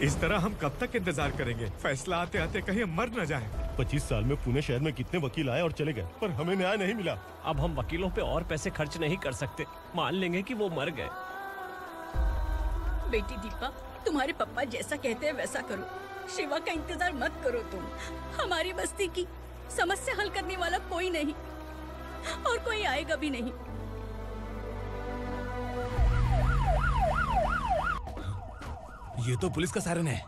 इस तरह हम कब तक इंतजार करेंगे? फैसला आते आते कहीं मर न जाए। 25 साल में पुणे शहर में कितने वकील आए और चले गए, पर हमें न्याय नहीं मिला। अब हम वकीलों पे और पैसे खर्च नहीं कर सकते। मान लेंगे कि वो मर गए। बेटी दीपा, तुम्हारे पापा जैसा कहते हैं वैसा करो। शिवा का इंतजार मत करो तुम। हमारी बस्ती की समस्या हल करने वाला कोई नहीं और कोई आएगा भी नहीं। ये तो पुलिस का सायरन है।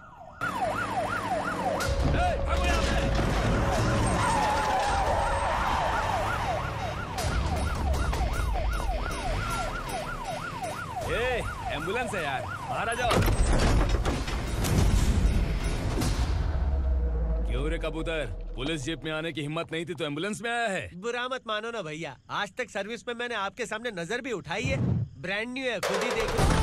एम्बुलेंस है यार, बाहर आ जाओ। क्यों रे कबूतर, पुलिस जीप में आने की हिम्मत नहीं थी तो एम्बुलेंस में आया है? बुरा मत मानो ना भैया, आज तक सर्विस में मैंने आपके सामने नजर भी उठाई है। ब्रांड न्यू है, खुद ही देखो।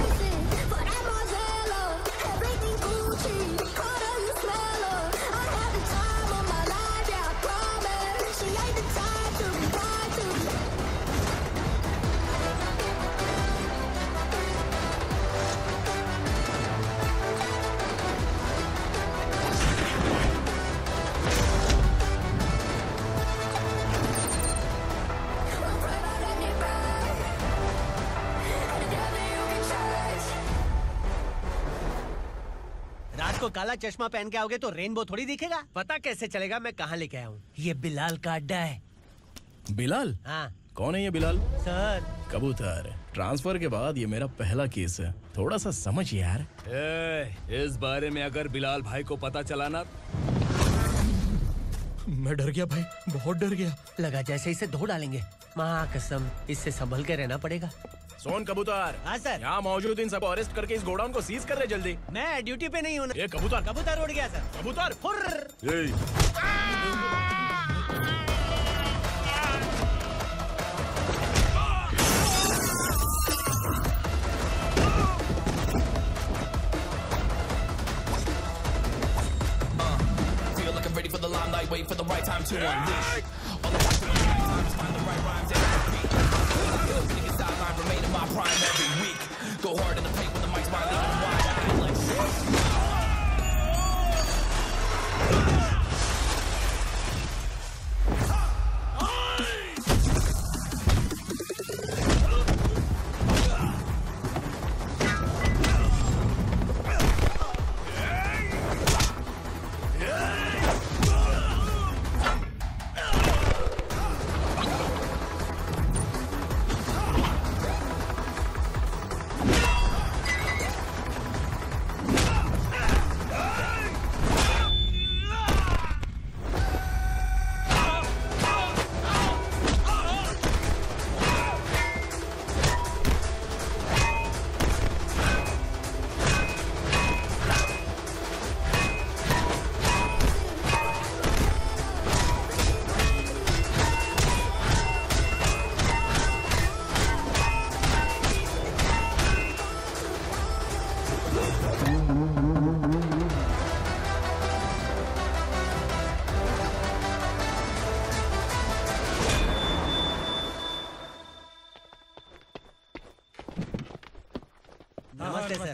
को काला चश्मा पहन के आओगे तो रेनबो थोड़ी दिखेगा। पता कैसे चलेगा मैं कहाँ लेके आया हूँ? ये बिलाल का अड्डा है। बिलाल? हाँ। कौन है ये बिलाल? सर कबूतर, ट्रांसफर के बाद ये मेरा पहला केस है, थोड़ा सा समझ यार। इस बारे में अगर बिलाल भाई को पता चला ना। मैं डर गया भाई, बहुत डर गया। लगा जैसे इसे धो डालेंगे। माँ कसम, इससे संभल के रहना पड़ेगा। सोन कबूतर। हाँ सर। यहाँ मौजूद इन सबको अरेस्ट करके इस गोडाउन को सीज कर रहे जल्दी। मैं ड्यूटी पे नहीं हूँ। ये कबूतर। कबूतर उड़ गया सर। कबूतर। Ready for the limelight, wait for the right time to unleash. All I want to do is find the right rhymes and beat. Niggas sideline, remain in my prime every week. Go hard in the paint with the mic's my lead wide. I feel like shit.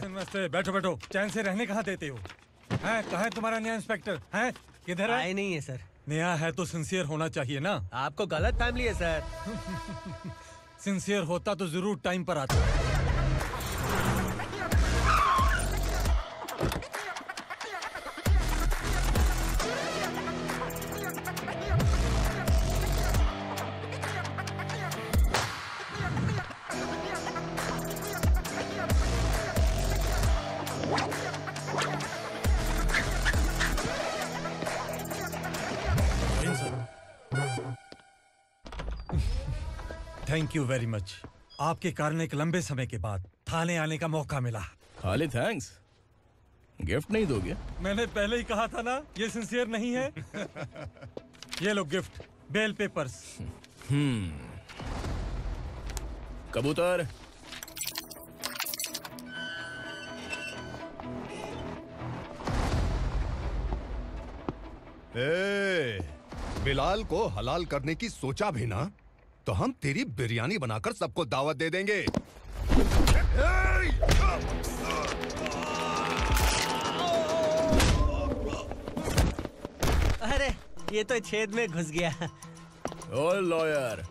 नमस्ते, बैठो बैठो। चैन से रहने कहाँ देते हो? हैं, कहाँ है तुम्हारा नया इंस्पेक्टर? हैं, किधर है? आए नहीं है सर। नया है तो सिंसियर होना चाहिए ना। आपको गलत फैमिली है सर। सिंसियर होता तो जरूर टाइम पर आता। Thank you very much. आपके कारण एक लंबे समय के बाद थाने आने का मौका मिला। खाली थैंक्स, गिफ्ट नहीं दोगे? मैंने पहले ही कहा था ना, ये सिंसियर नहीं है। ये लो गिफ्ट, बेल पेपर्स। कबूतर। बिलाल को हलाल करने की सोचा भी ना, तो हम तेरी बिरयानी बनाकर सबको दावत दे देंगे। अरे ये तो छेद में घुस गया। ओ लॉयर,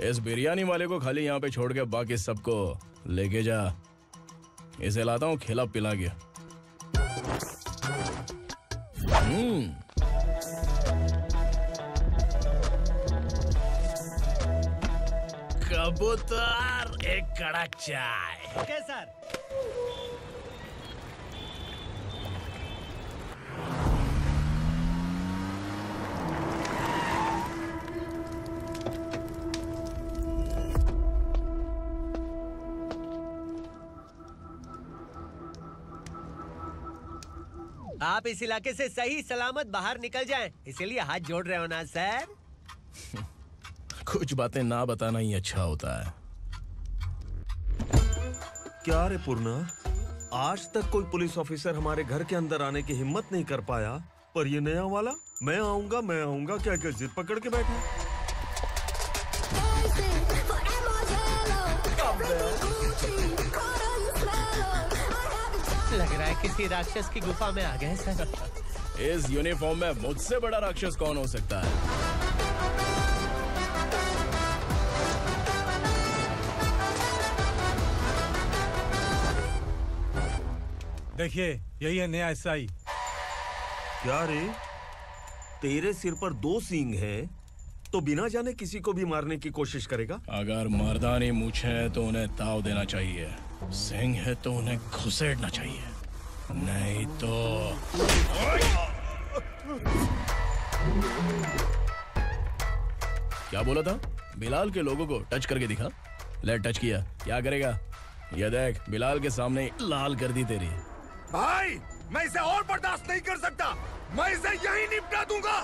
इस बिरयानी वाले को खाली यहाँ पे छोड़ के बाकी सबको लेके जा। इसे लाता हूँ खिला पिला के। कबूतर, एक कड़क चाय। Okay sir. आप इस इलाके से सही सलामत बाहर निकल जाएं, इसीलिए हाथ जोड़ रहे हो ना सर? कुछ बातें ना बताना ही अच्छा होता है। क्या रे पूर्णा, आज तक कोई पुलिस ऑफिसर हमारे घर के अंदर आने की हिम्मत नहीं कर पाया, पर ये नया वाला मैं आऊंगा क्या क्या जिद पकड़ के बैठा। लग रहा है किसी राक्षस की गुफा में आ गए सर। इस यूनिफॉर्म में मुझसे बड़ा राक्षस कौन हो सकता है? देखिए, यही है नया एसआई। क्या रे, तेरे सिर पर 2 सींग है तो बिना जाने किसी को भी मारने की कोशिश करेगा? अगर मर्दानी मूछें है तो उन्हें ताव देना चाहिए, सिंह है तो उन्हें घुसेड़ना चाहिए, नहीं तो। क्या बोला था? बिलाल के लोगों को टच करके दिखा। ले टच किया, क्या करेगा? ये देख, बिलाल के सामने लाल कर दी तेरी। भाई, मैं इसे और बर्दाश्त नहीं कर सकता। मैं इसे यहीं निपटा दूंगा।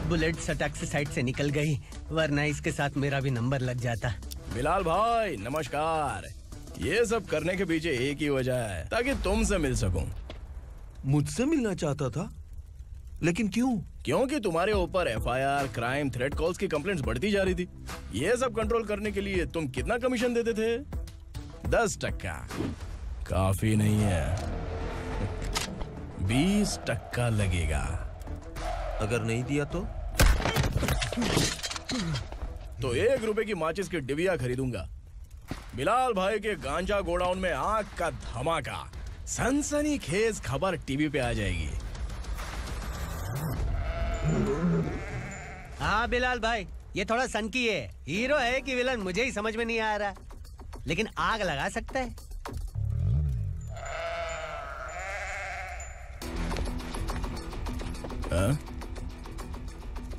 बुलेट सटक से साइड से निकल गई, वरना इसके साथ मेरा भी नंबर लग जाता। बिलाल भाई नमस्कार। ये सब करने के पीछे एक ही वजह है, ताकि तुमसे मिल सकूं। मुझसे मिलना चाहता था? लेकिन क्यों? क्योंकि तुम्हारे ऊपर एफआईआर, क्राइम, थ्रेट कॉल्स की कंप्लेंट्स बढ़ती जा रही थी। ये सब कंट्रोल करने के लिए तुम कितना कमीशन देते थे? 10%। काफी नहीं है, 20% लगेगा। अगर नहीं दिया तो 1 रुपए की माचिस की डिबिया खरीदूंगा। बिलाल भाई के गांजा गोडाउन में आग का धमाका, सनसनीखेज खबर टीवी पे आ जाएगी। हाँ बिलाल भाई, ये थोड़ा सनकी है। हीरो है कि विलन मुझे ही समझ में नहीं आ रहा, लेकिन आग लगा सकता है।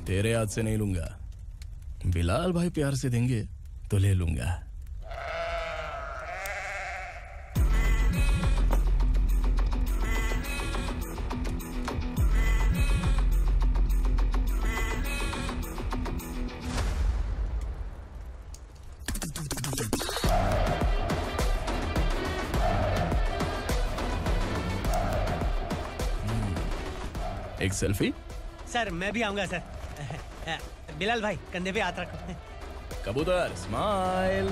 तेरे हाथ से नहीं लूंगा, बिलाल भाई प्यार से देंगे तो ले लूंगा। एक सेल्फी? सर मैं भी आऊंगा सर। बिलाल भाई कंधे पे हाथ रखो। कबूतर स्माइल।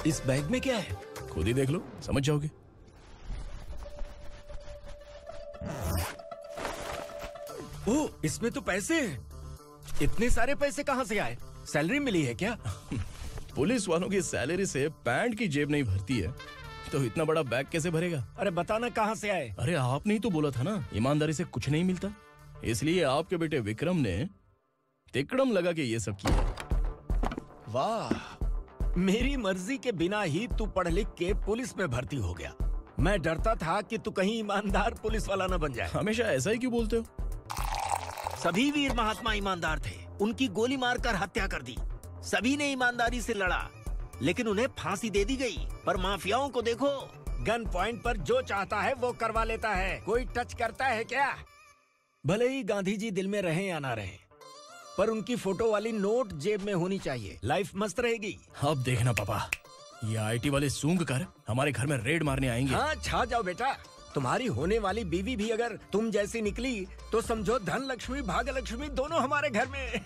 इस बैग में क्या है? खुद ही देख लो, समझ जाओगे। ओह, इसमें तो पैसे हैं। इतने सारे पैसे कहाँ से आए? सैलरी मिली है क्या? पुलिस वालों की सैलरी से पैंट की जेब नहीं भरती है, तो इतना बड़ा बैग कैसे भरेगा? अरे बताना कहाँ से आए? अरे आपने ही तो बोला था ना, ईमानदारी से कुछ नहीं मिलता। इसलिए आपके बेटे विक्रम ने तिकड़म लगा के ये सब किया। वाह, मेरी मर्जी के बिना ही तू पढ़ लिख के पुलिस में भर्ती हो गया। मैं डरता था कि तू कहीं ईमानदार पुलिस वाला न बन जाए। हमेशा ऐसा ही क्यों बोलते हो? सभी वीर महात्मा ईमानदार थे, उनकी गोली मारकर हत्या कर दी। सभी ने ईमानदारी से लड़ा, लेकिन उन्हें फांसी दे दी गई। पर माफियाओं को देखो, गन पॉइंट पर जो चाहता है वो करवा लेता है। कोई टच करता है क्या? भले ही गांधी जी दिल में रहे या ना रहे, पर उनकी फोटो वाली नोट जेब में होनी चाहिए। लाइफ मस्त रहेगी। अब देखना पापा, ये आईटी वाले सूंघ कर हमारे घर में रेड मारने आएंगे। हाँ, छा जाओ बेटा। तुम्हारी होने वाली बीवी भी अगर तुम जैसी निकली तो समझो धन लक्ष्मी भाग्य लक्ष्मी दोनों हमारे घर में।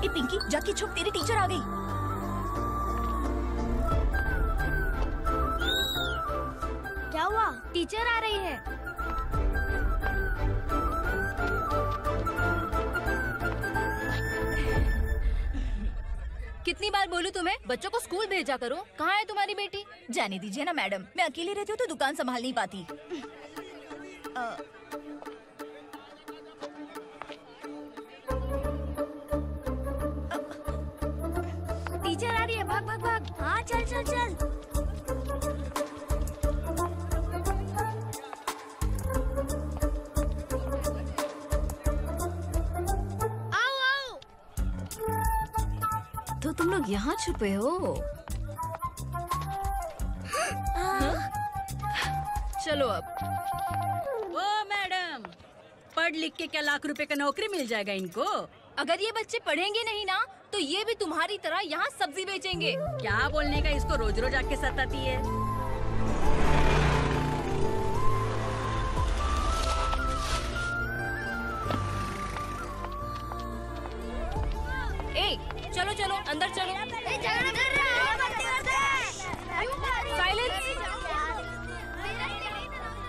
पिंकी, जाके छुप, तेरी टीचर आ गई। क्या हुआ? टीचर आ रही है। कितनी बार बोलूं तुम्हें, बच्चों को स्कूल भेजा करो। कहाँ है तुम्हारी बेटी? जाने दीजिए ना मैडम, मैं अकेली रहती हूँ तो दुकान संभाल नहीं पाती। टीचर आ रही है, भाग भाग भाग। हाँ, चल चल चल। आओ आओ। तो तुम लोग यहाँ छुपे हो? चलो अब। ओ मैडम, पढ़ लिख के क्या लाख रुपए का नौकरी मिल जाएगा इनको? अगर ये बच्चे पढ़ेंगे नहीं ना तो ये भी तुम्हारी तरह यहाँ सब्जी बेचेंगे। क्या बोलने का, इसको रोज रोज आके सताती है। ए, चलो चलो अंदर चलो। साइलेंस।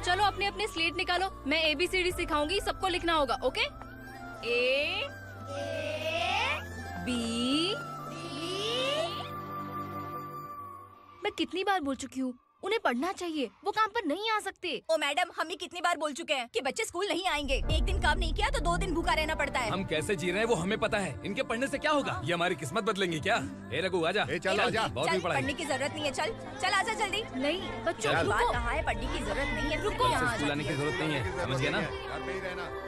चलो अपने अपने स्लेट निकालो, मैं ABCD सिखाऊंगी, सबको लिखना होगा। ओके? A B। मैं कितनी बार बोल चुकी हूँ, उन्हें पढ़ना चाहिए, वो काम पर नहीं आ सकते। ओ मैडम, हम ही कितनी बार बोल चुके हैं कि बच्चे स्कूल नहीं आएंगे। एक दिन काम नहीं किया तो 2 दिन भूखा रहना पड़ता है। हम कैसे जी रहे हैं वो हमें पता है, इनके पढ़ने से क्या होगा? ये हमारी किस्मत बदलेंगे क्या? ए रघु आजा। चल आजा। बहुत भी पढ़ाई। पढ़ने की जरूरत नहीं है, चल चल आजा जल्दी। नहीं बच्चों, चल। बात कहाँ है, पढ़ने की जरूरत नहीं है, रुको यहाँ। स्कूल आने की जरूरत नहीं है, समझ गया ना? घर पे ही रहना।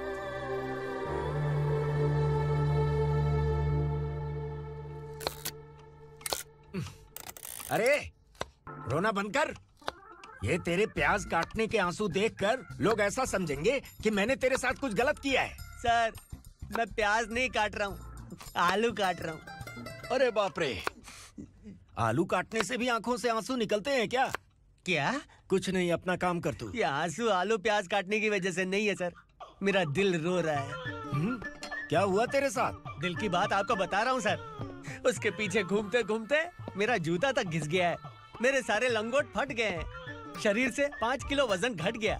अरे रोना बंद कर। ये तेरे प्याज काटने के आंसू देखकर लोग ऐसा समझेंगे कि मैंने तेरे साथ कुछ गलत किया है। सर, मैं प्याज नहीं काट रहा हूँ, आलू काट रहा हूँ। अरे बाप रे, आलू काटने से भी आंखों से आंसू निकलते हैं क्या? क्या? कुछ नहीं, अपना काम कर तू। ये आंसू आलू प्याज काटने की वजह से नहीं है सर, मेरा दिल रो रहा है। क्या हुआ तेरे साथ? दिल की बात आपको बता रहा हूँ सर। उसके पीछे घूमते घूमते मेरा जूता तक घिस गया है, मेरे सारे लंगोट फट गए हैं, शरीर से 5 किलो वजन घट गया।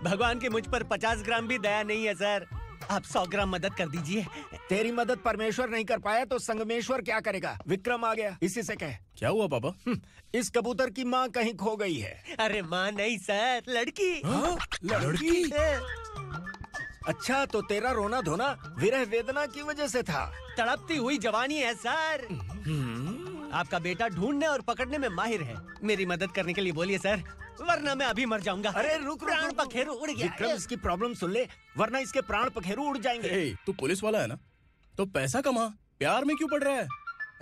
भगवान की मुझ पर 50 ग्राम भी दया नहीं है सर, आप 100 ग्राम मदद कर दीजिए। तेरी मदद परमेश्वर नहीं कर पाया तो संगमेश्वर क्या करेगा? विक्रम आ गया, इसी से कह। क्या हुआ पापा? इस कबूतर की माँ कहीं खो गई है। अरे माँ नहीं सर, लड़की। लड़की? अच्छा, तो तेरा रोना धोना विरह वेदना की वजह से था। तड़पती हुई जवानी है सर। आपका बेटा ढूंढने और पकड़ने में माहिर है, मेरी मदद करने के लिए बोलिए सर, वरना मैं अभी मर जाऊंगा। अरे रुक, प्राण पखेरु उड़ गया। विक्रम, इसकी प्रॉब्लम सुन ले, वरना इसके प्राण पखेरु उड़ जाएंगे। तू पुलिस वाला है ना, तो पैसा कमा, प्यार में क्यों पड़ रहा है?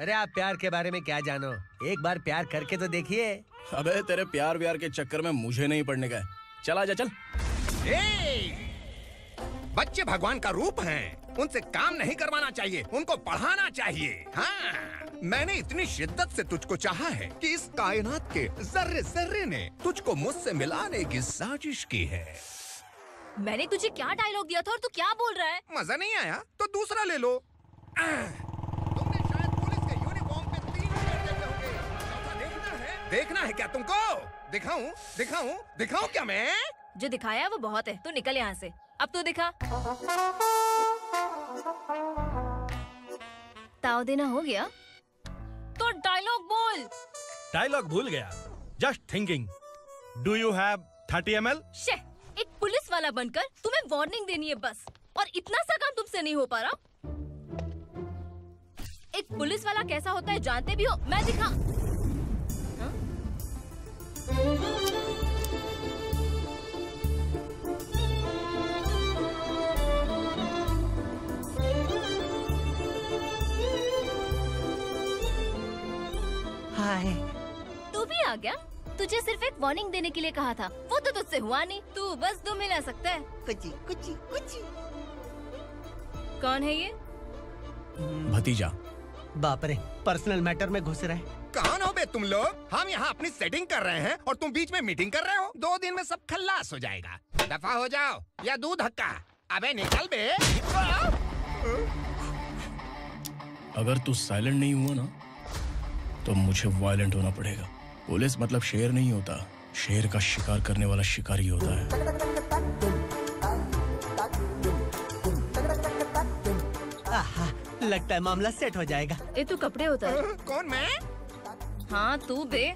अरे आप प्यार के बारे में क्या जानो, एक बार प्यार करके तो देखिए। अबे तेरे प्यार व्यार के चक्कर में मुझे नहीं पड़ने का है। चल आजा चल। बच्चे भगवान का रूप हैं, उनसे काम नहीं करवाना चाहिए, उनको पढ़ाना चाहिए। हाँ, मैंने इतनी शिद्दत से तुझको चाहा है कि इस कायनात के जर्रे जर्रे ने तुझको मुझसे मिलाने की साजिश की है। मैंने तुझे क्या डायलॉग दिया था और तू क्या बोल रहा है? मजा नहीं आया तो दूसरा ले लो। तुमने शायद पुलिस के यूनिफॉर्म पे 3 शेर देखे होंगे। चौथा देखना है? देखना है क्या तुमको? दिखाऊं दिखाऊं दिखाऊं क्या मैं? जो दिखाया वो बहुत है, तू निकल यहाँ से। अब तो दिखा। ताव देना हो गया? डायलॉग बोल। डायलॉग भूल गया। Just thinking. Do you have 30 ml? शे, एक पुलिस वाला बनकर तुम्हें वार्निंग देनी है बस, और इतना सा काम तुमसे नहीं हो पा रहा। एक पुलिस वाला कैसा होता है जानते भी हो? मैं दिखा। हाँ? हाय। तू भी आ गया? तुझे सिर्फ एक वार्निंग देने के लिए कहा था, वो तो तुझसे हुआ नहीं। तू बस दुम हिला सकता है। कुची कुची कुची। कौन है ये? भतीजा। बाप रे, पर्सनल मैटर में घुस रहे। कौन हो बे तुम लोग? हम यहाँ अपनी सेटिंग कर रहे हैं और तुम बीच में मीटिंग कर रहे हो। 2 दिन में सब खल्लास हो जाएगा। दफा हो जाओ या दूध हक्का। अबे निकल बे। अगर तू साइलेंट नहीं हुआ ना तो मुझे वायलेंट होना पड़ेगा। पुलिस मतलब शेर नहीं होता, शेर का शिकार करने वाला शिकारी होता है। आहा, लगता है मामला सेट हो जाएगा। ये तू कपड़े उतार। कौन मैं? हाँ तू बे।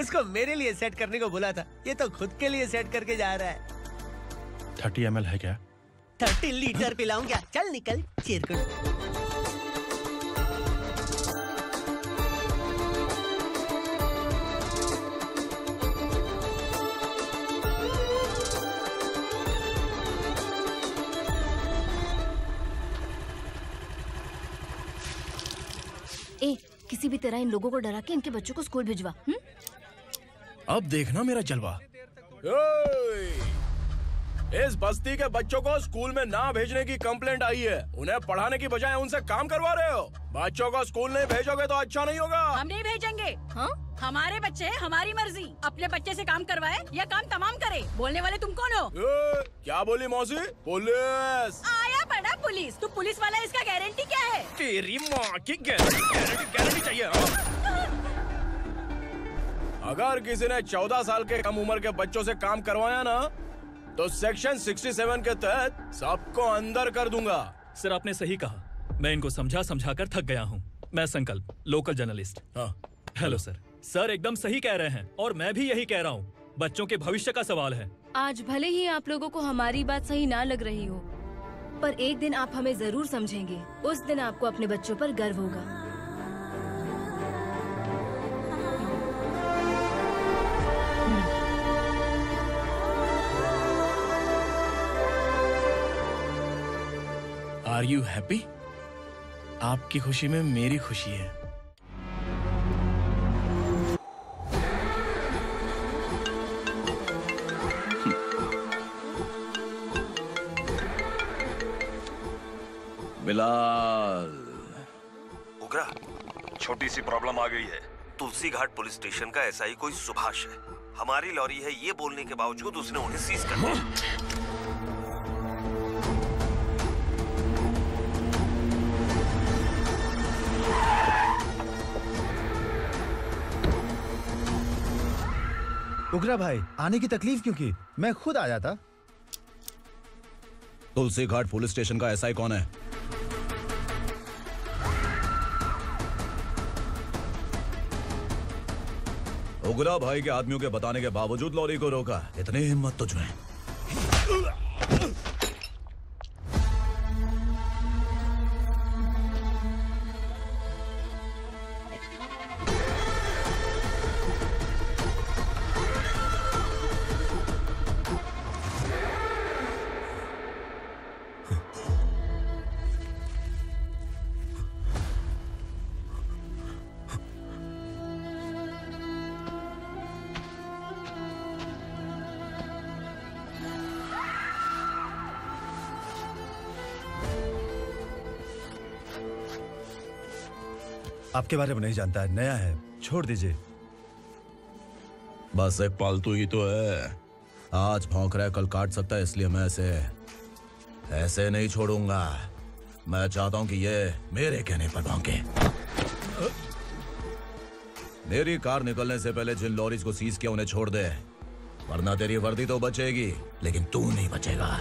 उसको मेरे लिए सेट करने को बोला था, ये तो खुद के लिए सेट करके जा रहा है। 30 ml है क्या? 30 लीटर पिलाऊं क्या? चल निकल चिरकुट। ए, किसी भी तरह इन लोगों को डरा के इनके बच्चों को स्कूल भिजवा। अब देखना मेरा जलवा। इस बस्ती के बच्चों को स्कूल में ना भेजने की कंप्लेंट आई है। उन्हें पढ़ाने की बजाय उनसे काम करवा रहे हो। बच्चों को स्कूल नहीं भेजोगे तो अच्छा नहीं होगा। हम नहीं भेजेंगे। हाँ? हमारे बच्चे हमारी मर्जी। अपने बच्चे से काम करवाए या काम तमाम करे। बोलने वाले तुम कौन हो? क्या बोली मौसी? पुलिस आया बड़ा पुलिस। तू पुलिस वाला, इसका गारंटी क्या है? तेरी माँ की गारंटी चाहिए। अगर किसी ने 14 साल के कम उम्र के बच्चों से काम करवाया ना तो सेक्शन 67 के तहत सबको अंदर कर दूंगा। सर आपने सही कहा। मैं इनको समझा कर थक गया हूँ। मैं संकल्प, लोकल जर्नलिस्ट। हाँ। Hello sir. सर एकदम सही कह रहे हैं और मैं भी यही कह रहा हूँ। बच्चों के भविष्य का सवाल है। आज भले ही आप लोगों को हमारी बात सही ना लग रही हो, पर एक दिन आप हमें जरूर समझेंगे। उस दिन आपको अपने बच्चों पर गर्व होगा। Are you happy? आपकी खुशी में मेरी खुशी है। बिलाल। उगरा, छोटी सी प्रॉब्लम आ गई है। तुलसी घाट पुलिस स्टेशन का ऐसा ही कोई सुभाष है। हमारी लॉरी है ये बोलने के बावजूद उसने उन्हें सीज कर दिया। उगरा भाई, आने की तकलीफ क्यों की? मैं खुद आ जाता। तुलसी घाट पुलिस स्टेशन का एसआई कौन है? उगरा भाई के आदमियों के बताने के बावजूद लॉरी को रोका। इतनी हिम्मत तुझमें? आपके बारे में नहीं जानता है, नया है, छोड़ दीजिए। बस एक पालतू ही तो है। आज भौंक रहा है, कल काट सकता है, इसलिए मैं ऐसे नहीं छोड़ूंगा। मैं चाहता हूं कि ये मेरे कहने पर भौंके। मेरी कार निकलने से पहले जिन लॉरीज को सीज किया उन्हें छोड़ दे, वरना तेरी वर्दी तो बचेगी लेकिन तू नहीं बचेगा।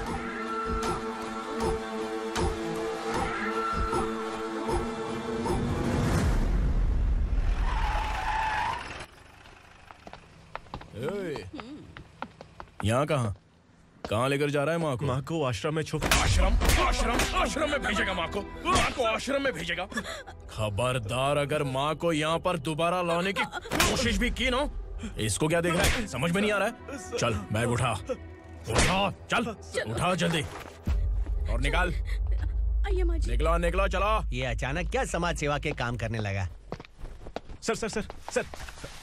यहाँ कहाँ लेकर जा रहा है माँ को? माँ को आश्रम में आश्रम में भेजेगा माँ को आश्रम में भेजेगा। खबरदार, अगर माँ को यहाँ पर दोबारा लाने की कोशिश भी की ना, इसको क्या देख रहा है? समझ में नहीं आ रहा है? चल बैग उठा, चल उठा जल्दी और निकाल। निकला चला। ये अचानक क्या समाज सेवा के काम करने लगा? सर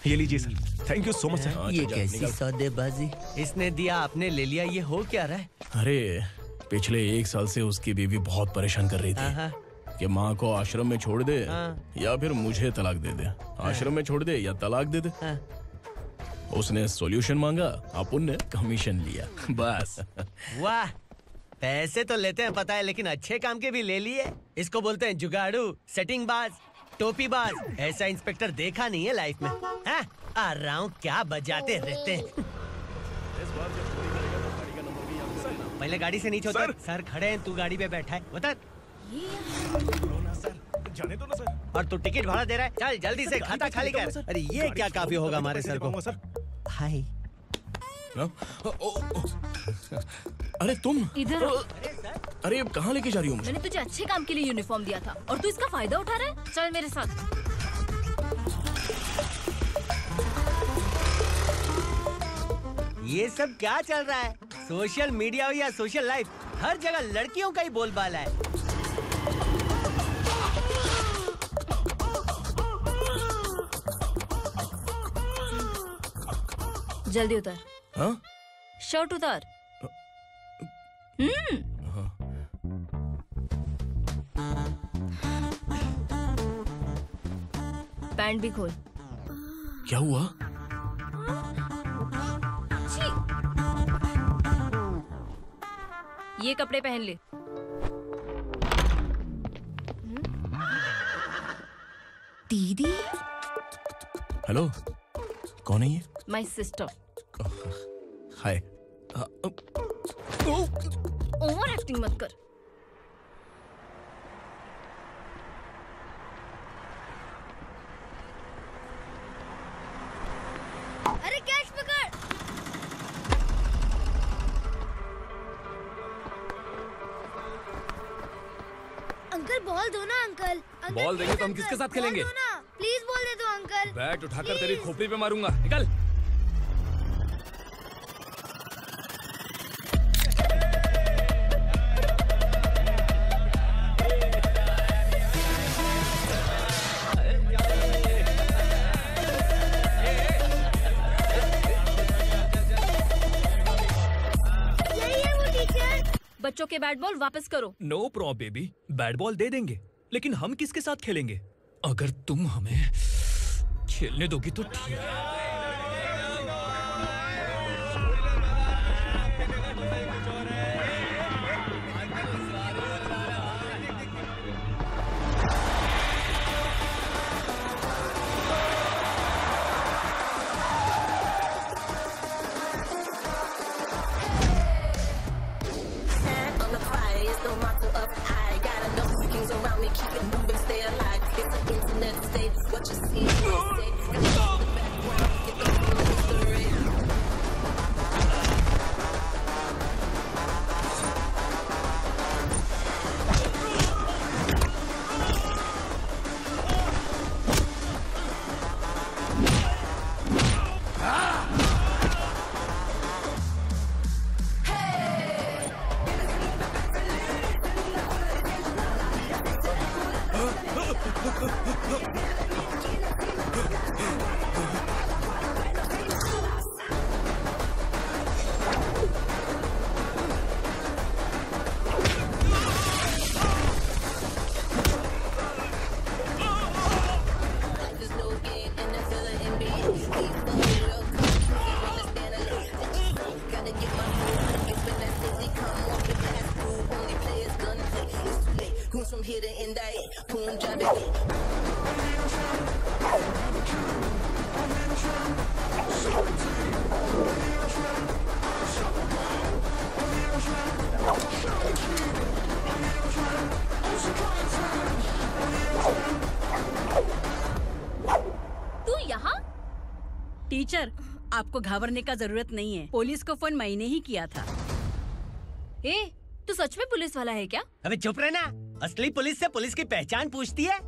ये लीजिए sir. Thank you so much sir. ये कैसी सौदेबाजी? इसने दिया आपने ले लिया, ये हो क्या रहा है? अरे पिछले 1 साल से उसकी बीवी बहुत परेशान कर रही थी कि माँ को आश्रम में छोड़ दे या फिर मुझे तलाक दे दे। आश्रम में छोड़ दे या तलाक दे दे। उसने सॉल्यूशन मांगा, अपन ने कमीशन लिया, बस। वाह, पैसे तो लेते हैं पता है, लेकिन अच्छे काम के भी ले लिए। इसको बोलते हैं जुगाड़ू, सेटिंग बाज, टोपी बाज। ऐसा इंस्पेक्टर देखा नहीं है लाइफ में। हाँ? आ रहा हूँ, क्या बजाते रहते हैं। पहले गाड़ी से नीचे उतर। सर खड़े हैं, तू गाड़ी पे बैठा है, उतर। जाने दो ना सर। और तू टिकट भाड़ा दे रहा है? चल जल्दी से खाता खाली कर। अरे ये क्या काफी होगा हमारे सर को। हाय। अरे तुम इधर। अरे कहाँ लेके जा रही हो मुझे? मैंने तुझे अच्छे काम के लिए यूनिफॉर्म दिया था और तू इसका फायदा उठा रहा है। चल मेरे साथ। ये सब क्या चल रहा है? सोशल मीडिया हो या सोशल लाइफ, हर जगह लड़कियों का ही बोलबाला है। जल्दी उतर। हाँ? शर्ट उतार। पैंट भी खोल। क्या हुआ? ये कपड़े पहन ले। दीदी। हेलो, कौन है ये? My sister. Hi. Over acting मत कर। अरे कैच पकड़। अंकल बॉल दो ना अंकल। बॉल देंगे तो हम किसके साथ खेलेंगे? प्लीज बॉल दे दो अंकल। बैट उठाकर तेरी खोपड़ी पे मारूंगा, निकल। बच्चों के बैट बॉल वापस करो। No problem baby, bat ball दे देंगे, लेकिन हम किसके साथ खेलेंगे? अगर तुम हमें खेलने दोगी तो ठीक है। Keep it moving, stay alive. It's an internet state. What you see, goons from here to Indai, Punjabi. तू यहाँ? टीचर, आपको घबराने का जरूरत नहीं है। पुलिस को फोन मैंने ही किया था। ए, तू सच में पुलिस वाला है क्या? अबे चुप रहना। असली पुलिस से पुलिस की पहचान पूछती है?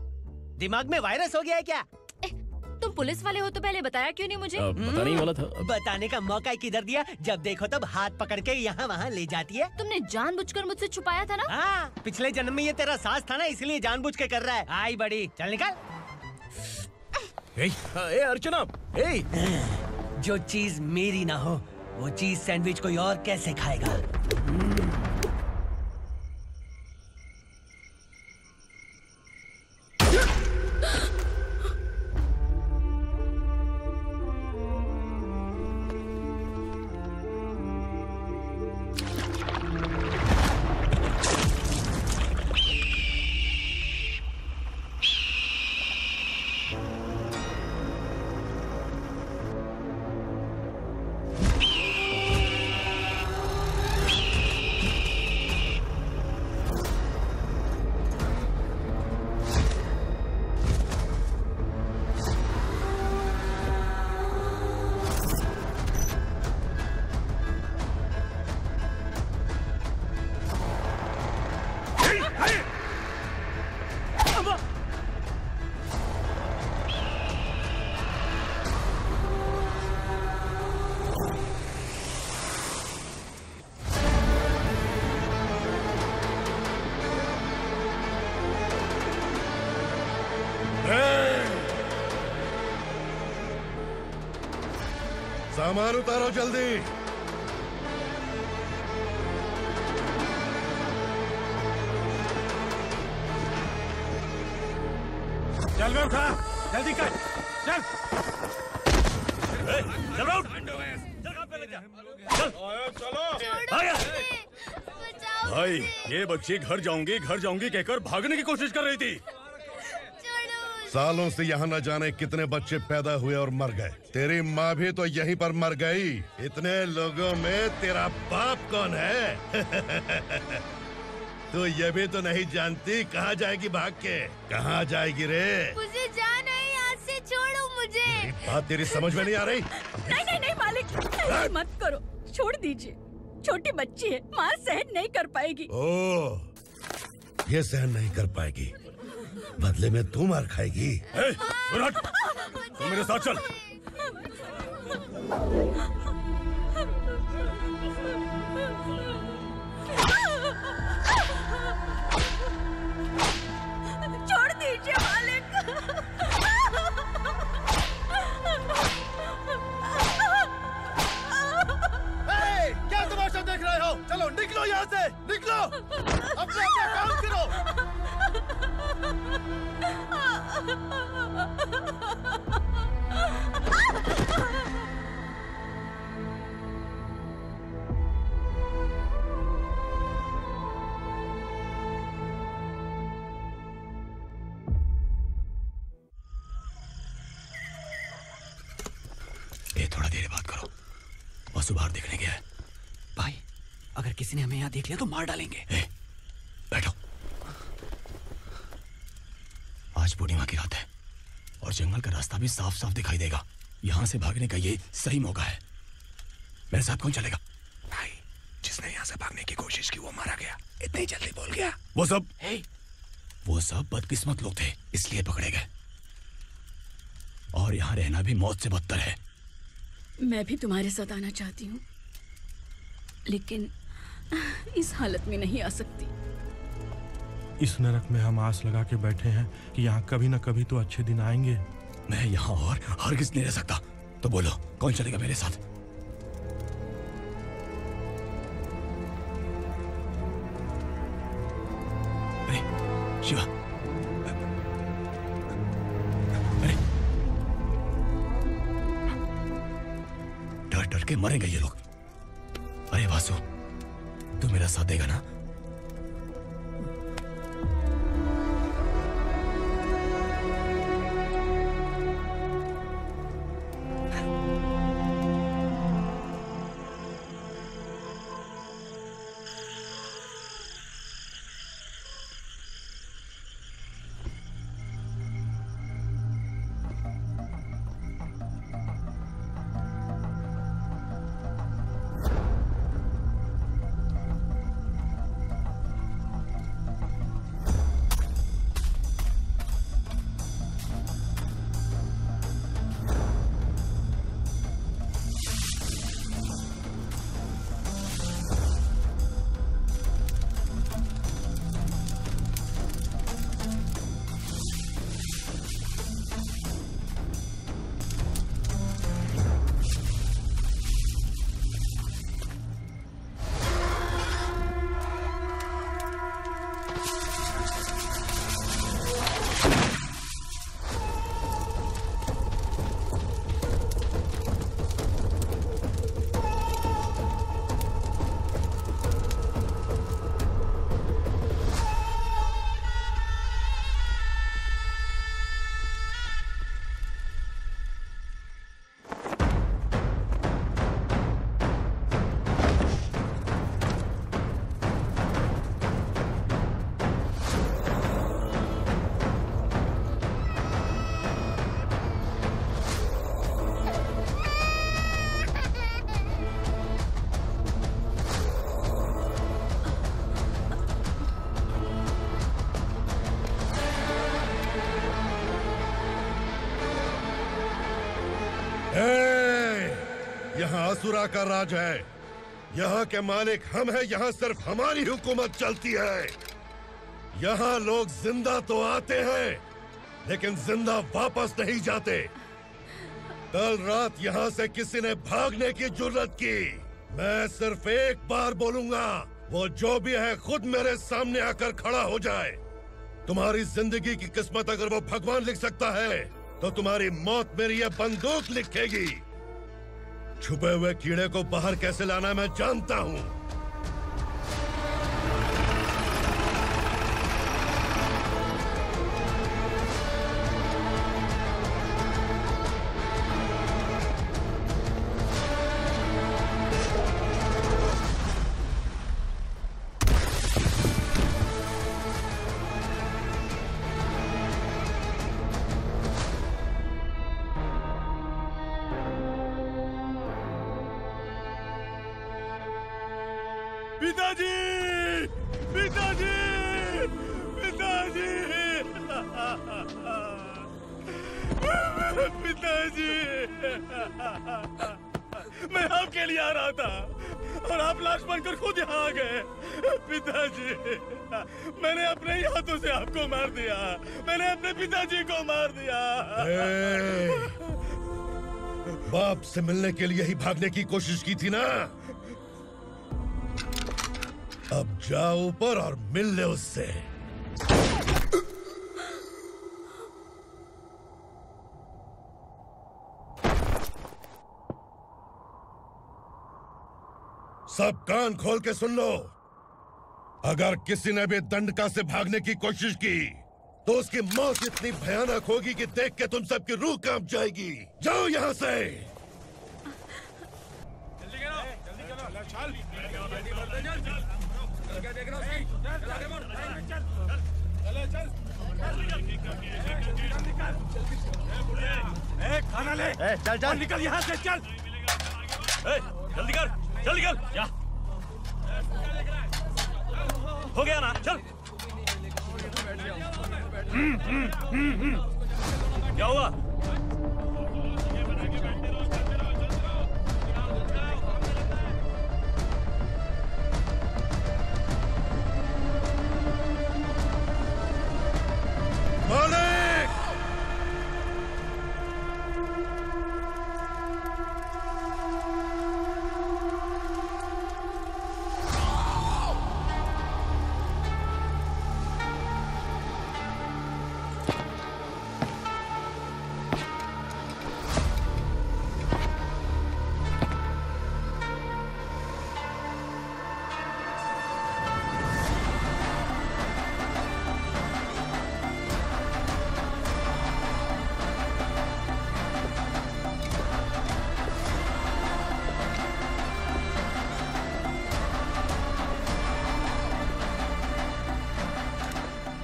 दिमाग में वायरस हो गया है क्या? तुम पुलिस वाले हो तो पहले बताया क्यों नहीं मुझे? बताने ही वाला था। बताने का मौका किधर दिया? जब देखो तब हाथ पकड़ के यहाँ वहाँ ले जाती है। तुमने जानबूझकर मुझसे छुपाया था ना? हाँ, पिछले जन्म में ये तेरा सास था ना, इसलिए जानबूझ के कर रहा है। आई बड़ी, चल निकल। ए अर्चना, जो चीज मेरी ना हो, वो चीज सैंडविच कोई और कैसे खाएगा? सामान उतारो जल्दी। चल बे उठा, जल्दी कर, चल। चल राउंड। चलो। भाई, ये बच्ची घर जाऊंगी कहकर भागने की कोशिश कर रही थी। सालों से यहाँ न जाने कितने बच्चे पैदा हुए और मर गए। तेरी माँ भी तो यहीं पर मर गई। इतने लोगों में तेरा बाप कौन है? तू ये भी तो नहीं जानती कहाँ जाएगी भाग के? कहाँ जाएगी रे? मुझे जाना है, यहाँ से छोड़ो मुझे। बात तेरी समझ में नहीं आ रही? नहीं मालिक, ऐसे मत करो, छोड़ दीजिए। छोटी बच्ची है, माँ सहन नहीं कर पाएगी। ओह, ये सहन नहीं कर पाएगी, बदले में तू मार खाएगी। तू मेरे साथ चल। छोड़ दीजिए मालिक। क्या तमाशा देख रहे हो? चलो निकलो यहाँ से, निकलो। अपना काम करो। ये थोड़ा देर बात करो। वसु बाहर देखने गया है। भाई, अगर किसी ने हमें यहाँ देख लिया तो मार डालेंगे। बैठो। आज पूर्णिमा की रात है और जंगल का रास्ता भी साफ साफ दिखाई देगा। यहाँ से भागने का ये सही मौका है। मेरे साथ कौन चलेगा? भाई, जिसने यहाँ से भागने की कोशिश की वो मारा गया। इतनी जल्दी बोल गया। वो सब बदकिस्मत लोग थे, इसलिए पकड़े गए। और यहाँ रहना भी मौत से बदतर है। मैं भी तुम्हारे साथ आना चाहती हूँ, लेकिन इस हालत में नहीं आ सकती। इस नरक में हम आस लगा के बैठे हैं कि यहाँ कभी न कभी तो अच्छे दिन आएंगे। मैं यहाँ और हरगिज़ नहीं रह सकता। तो बोलो, कौन चलेगा मेरे साथ? अरे शिवा, अरे डर डर के मरेंगे ये लोग। अरे वासु, तू मेरा साथ देगा ना? यहाँ असुरा का राज है। यहाँ के मालिक हम हैं, यहाँ सिर्फ हमारी हुकूमत चलती है। यहाँ लोग जिंदा तो आते हैं लेकिन जिंदा वापस नहीं जाते। कल रात यहाँ से किसी ने भागने की जुर्रत की, मैं सिर्फ एक बार बोलूंगा, वो जो भी है खुद मेरे सामने आकर खड़ा हो जाए। तुम्हारी जिंदगी की किस्मत अगर वो भगवान लिख सकता है तो तुम्हारी मौत मेरी ये बंदूक लिखेगी। छुपे हुए कीड़े को बाहर कैसे लाना मैं जानता हूँ। पिताजी, पिताजी, पिताजी, पिताजी, मैं आपके लिए आ रहा था और आप लाश बनकर खुद यहाँ आ गए। पिताजी, मैंने अपने ही हाथों से आपको मार दिया, मैंने अपने पिताजी को मार दिया। बाप से मिलने के लिए ही भागने की कोशिश की थी ना? अब जाओ ऊपर और मिल ले उससे। सब कान खोल के सुन लो। अगर किसी ने भी दंडका से भागने की कोशिश की तो उसकी मौत इतनी भयानक होगी कि देख के तुम सबकी रूह कांप जाएगी। जाओ यहाँ से। खाना ले। चल चल निकल यहाँ से, चल। जल्दी कर, जल्दी कर। जा। हो गया ना, चल। क्या हुआ?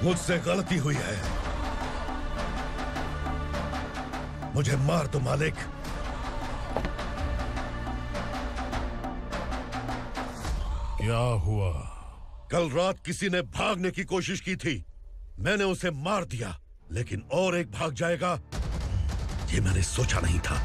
मुझसे गलती हुई है, मुझे मार दो मालिक। क्या हुआ? कल रात किसी ने भागने की कोशिश की थी, मैंने उसे मार दिया, लेकिन और एक भाग जाएगा ये मैंने सोचा नहीं था।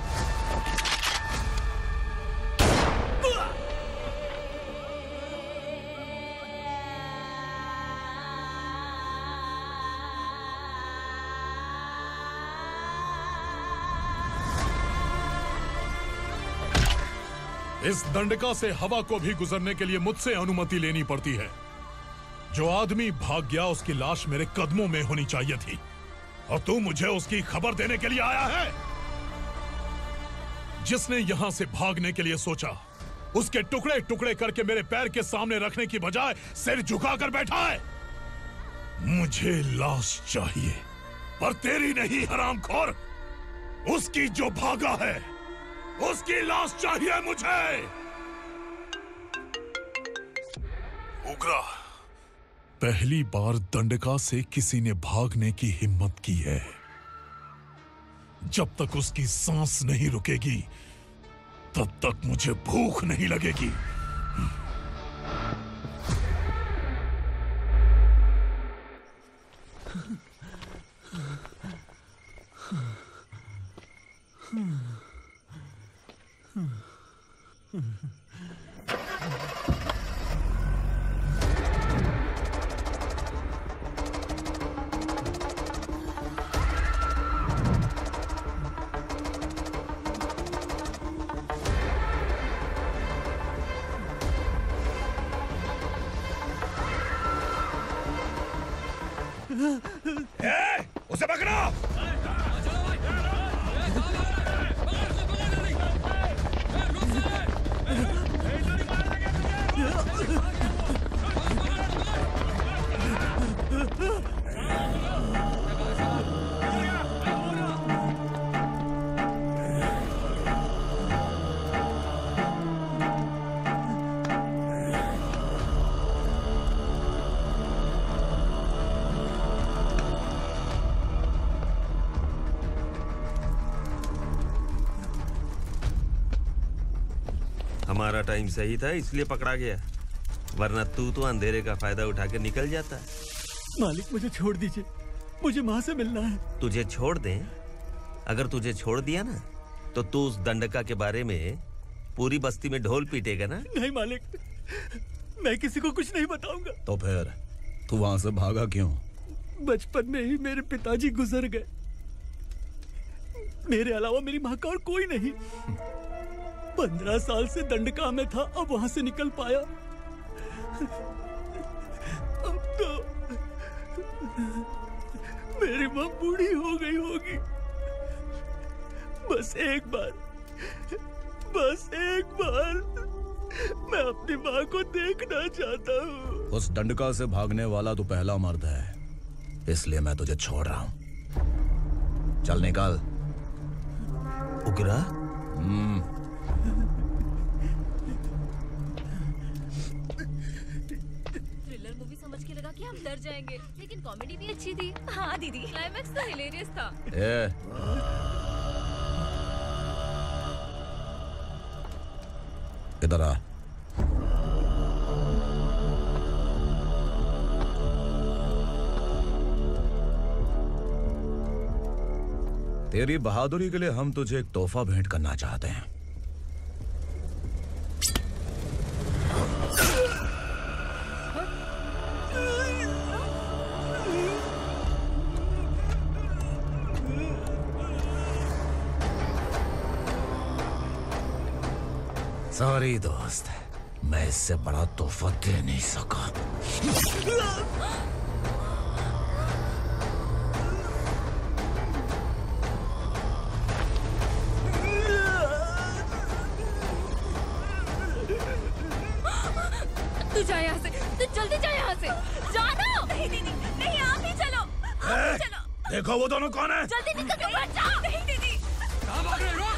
इस दंडका से हवा को भी गुजरने के लिए मुझसे अनुमति लेनी पड़ती है। जो आदमी भाग गया उसकी लाश मेरे कदमों में होनी चाहिए थी, और तू मुझे उसकी खबर देने के लिए आया है। जिसने यहां से भागने के लिए सोचा उसके टुकड़े टुकड़े करके मेरे पैर के सामने रखने की बजाय सिर झुकाकर बैठा है। मुझे लाश चाहिए, पर तेरी नहीं हरामखोर, उसकी जो भागा है उसकी लाश चाहिए मुझे। उग्रा, पहली बार दंडका से किसी ने भागने की हिम्मत की है। जब तक उसकी सांस नहीं रुकेगी तब तक मुझे भूख नहीं लगेगी। उसे पकड़ो। हमारा टाइम सही था इसलिए पकड़ा गया, वरना तू तो अंधेरे का फायदा उठा के निकल जाता। मालिक मुझे छोड़ दीजिए, मुझे माँ से मिलना है। तुझे छोड़ दें? अगर तुझे छोड़ दिया ना तो तू उस दंडका के बारे में पूरी बस्ती में ढोल पीटेगा ना। नहीं मालिक, मैं किसी को कुछ नहीं बताऊंगा। तो फिर तू वहां से भागा क्यों? बचपन में ही मेरे पिताजी गुजर गए, मेरे अलावा मेरी माँ का और कोई नहीं। 15 साल से दंडका में था, अब वहां से निकल पाया। अब तो मेरी माँ बूढ़ी हो गई होगी। बस एक बार मैं अपनी माँ को देखना चाहता हूँ। उस दंडका से भागने वाला तू पहला मर्द है, इसलिए मैं तुझे छोड़ रहा हूँ। चल निकल। उग्रा? थ्रिलर मूवी समझ के लगा कि हम डर जाएंगे, लेकिन कॉमेडी भी अच्छी थी। हाँ दीदी, क्लाइमैक्स तो हिलेरियस था। इधर आ। तेरी बहादुरी के लिए हम तुझे एक तोहफा भेंट करना चाहते हैं। सॉरी दोस्त, मैं इससे बड़ा तोहफा दे नहीं सका। तू जा यहाँ से, तू जल्दी जा यहाँ से। जाना। नहीं दीदी, नहीं आप ही चलो, आप ही चलो। देखो वो दोनों कौन है? जल्दी निकल के मत जाओ। नहीं दीदी। कहाँ भाग रहे हो?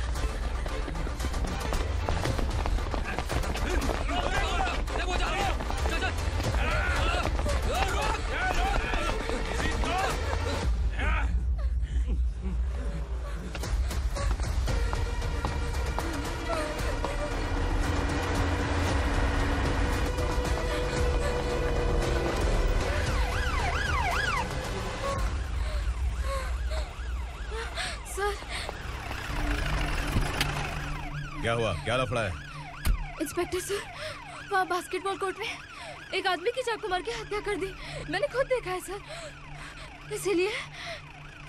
क्या हुआ? क्या लफड़ा है? इंस्पेक्टर सर, वहाँ बास्केटबॉल कोर्ट में एक आदमी की चाकू मार के हत्या कर दी। मैंने खुद देखा है सर, इसीलिए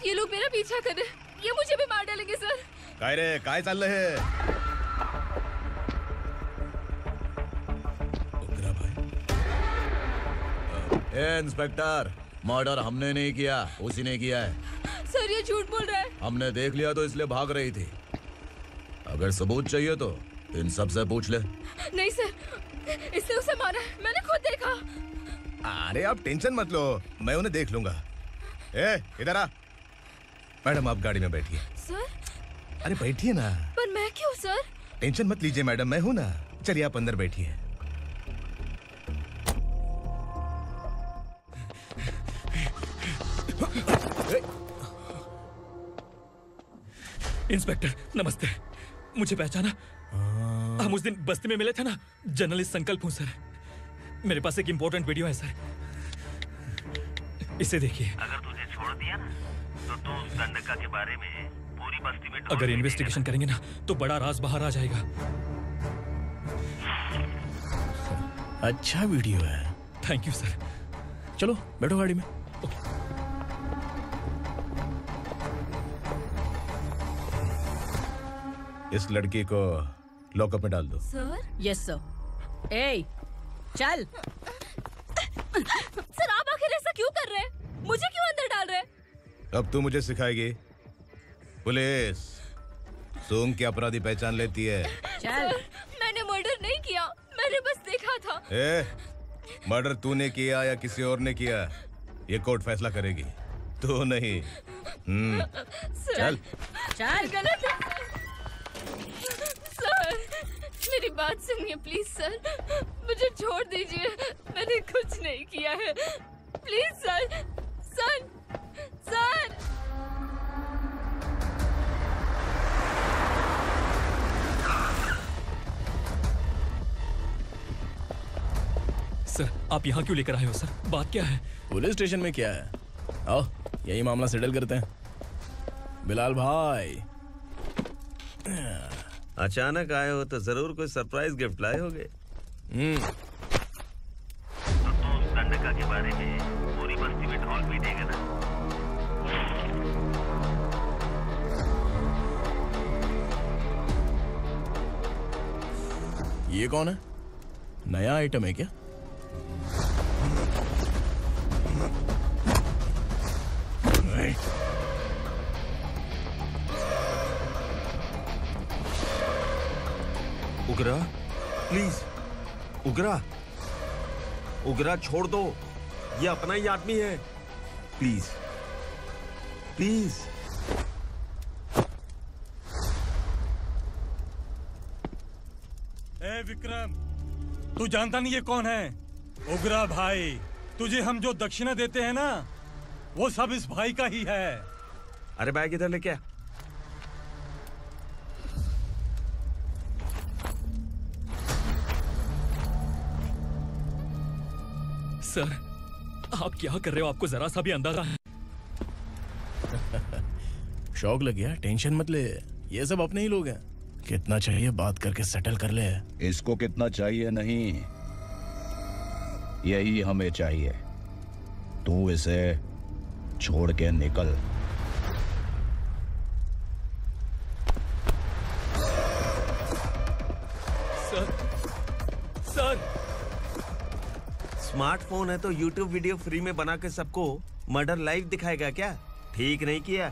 ये लोग मेरा पीछा कर रहे, ये मुझे भी मार डालेंगे सर। काय रे, काय चल रहे हैं? ए इंस्पेक्टर, मर्डर हमने नहीं किया, उसी ने किया है। सर ये झूठ बोल रहा है। हमने देख लिया तो इसलिए भाग रही थी। अगर सबूत चाहिए तो इन सब से पूछ ले। नहीं सर, इसने उसे मारा है, मैंने खुद देखा। अरे आप टेंशन मत लो, मैं उन्हें देख लूंगा। ए, इधर आ। मैडम आप गाड़ी में बैठिए। सर? अरे बैठिए ना। पर मैं क्यों सर? टेंशन मत लीजिए मैडम, मैं हूं ना। चलिए आप अंदर बैठिए। इंस्पेक्टर नमस्ते, मुझे पहचाना? हम उस दिन बस्ती में मिले थे ना। जर्नलिस्ट संकल्प हूँ सर, मेरे पास एक इम्पोर्टेंट वीडियो है सर, इसे देखिए। अगर तुझे छोड़ दिया ना तो तू उस दंडका के बारे में पूरी बस्ती में अगर इन्वेस्टिगेशन करेंगे ना तो बड़ा राज बाहर आ जाएगा। अच्छा वीडियो है। Thank you sir. चलो बैठो गाड़ी में। इस लड़की को लॉकअप में डाल दो। सर? Yes sir. ए, चल। सर आप आखिर ऐसा क्यों कर रहे हैं? मुझे क्यों अब तू मुझे सिखाएगी? पुलिस सूंघ के अपराधी पहचान लेती है। सर, मैंने मर्डर नहीं किया, मैंने बस देखा था। मर्डर तूने किया या किसी और ने किया, ये कोर्ट फैसला करेगी, तू नहीं। चल चल। गलत है सर, मेरी बात सुनिए प्लीज सर, मुझे छोड़ दीजिए, मैंने कुछ नहीं किया है, please sir. Sir sir sir, आप यहाँ क्यों लेकर आए हो सर? बात क्या है? पुलिस स्टेशन में क्या है? आओ यही मामला सेटल करते हैं। बिलाल भाई, अचानक आए हो तो जरूर कोई सरप्राइज गिफ्ट लाए होगे। तो गंडका के बारे में पूरी बस्ती में ढोल पीटेगा ना? ये कौन है? नया आइटम है क्या? उगरा, प्लीज उगरा, उगरा छोड़ दो, ये अपना ही आदमी है, प्लीज प्लीज। ए विक्रम, तू जानता नहीं ये कौन है? उगरा भाई, तुझे हम जो दक्षिणा देते हैं ना, वो सब इस भाई का ही है। अरे बैग इधर लेके आ। सर, आप क्या कर रहे हो? आपको जरा सा भी अंदाजा है? शौक लग गया? टेंशन मत ले, ये सब अपने ही लोग हैं। कितना चाहिए बात करके सेटल कर ले। इसको कितना चाहिए नहीं, यही हमें चाहिए। तू इसे छोड़ के निकल। सर स्मार्टफोन है तो YouTube वीडियो फ्री में बना के सबको मर्डर लाइव दिखाएगा क्या? ठीक नहीं किया।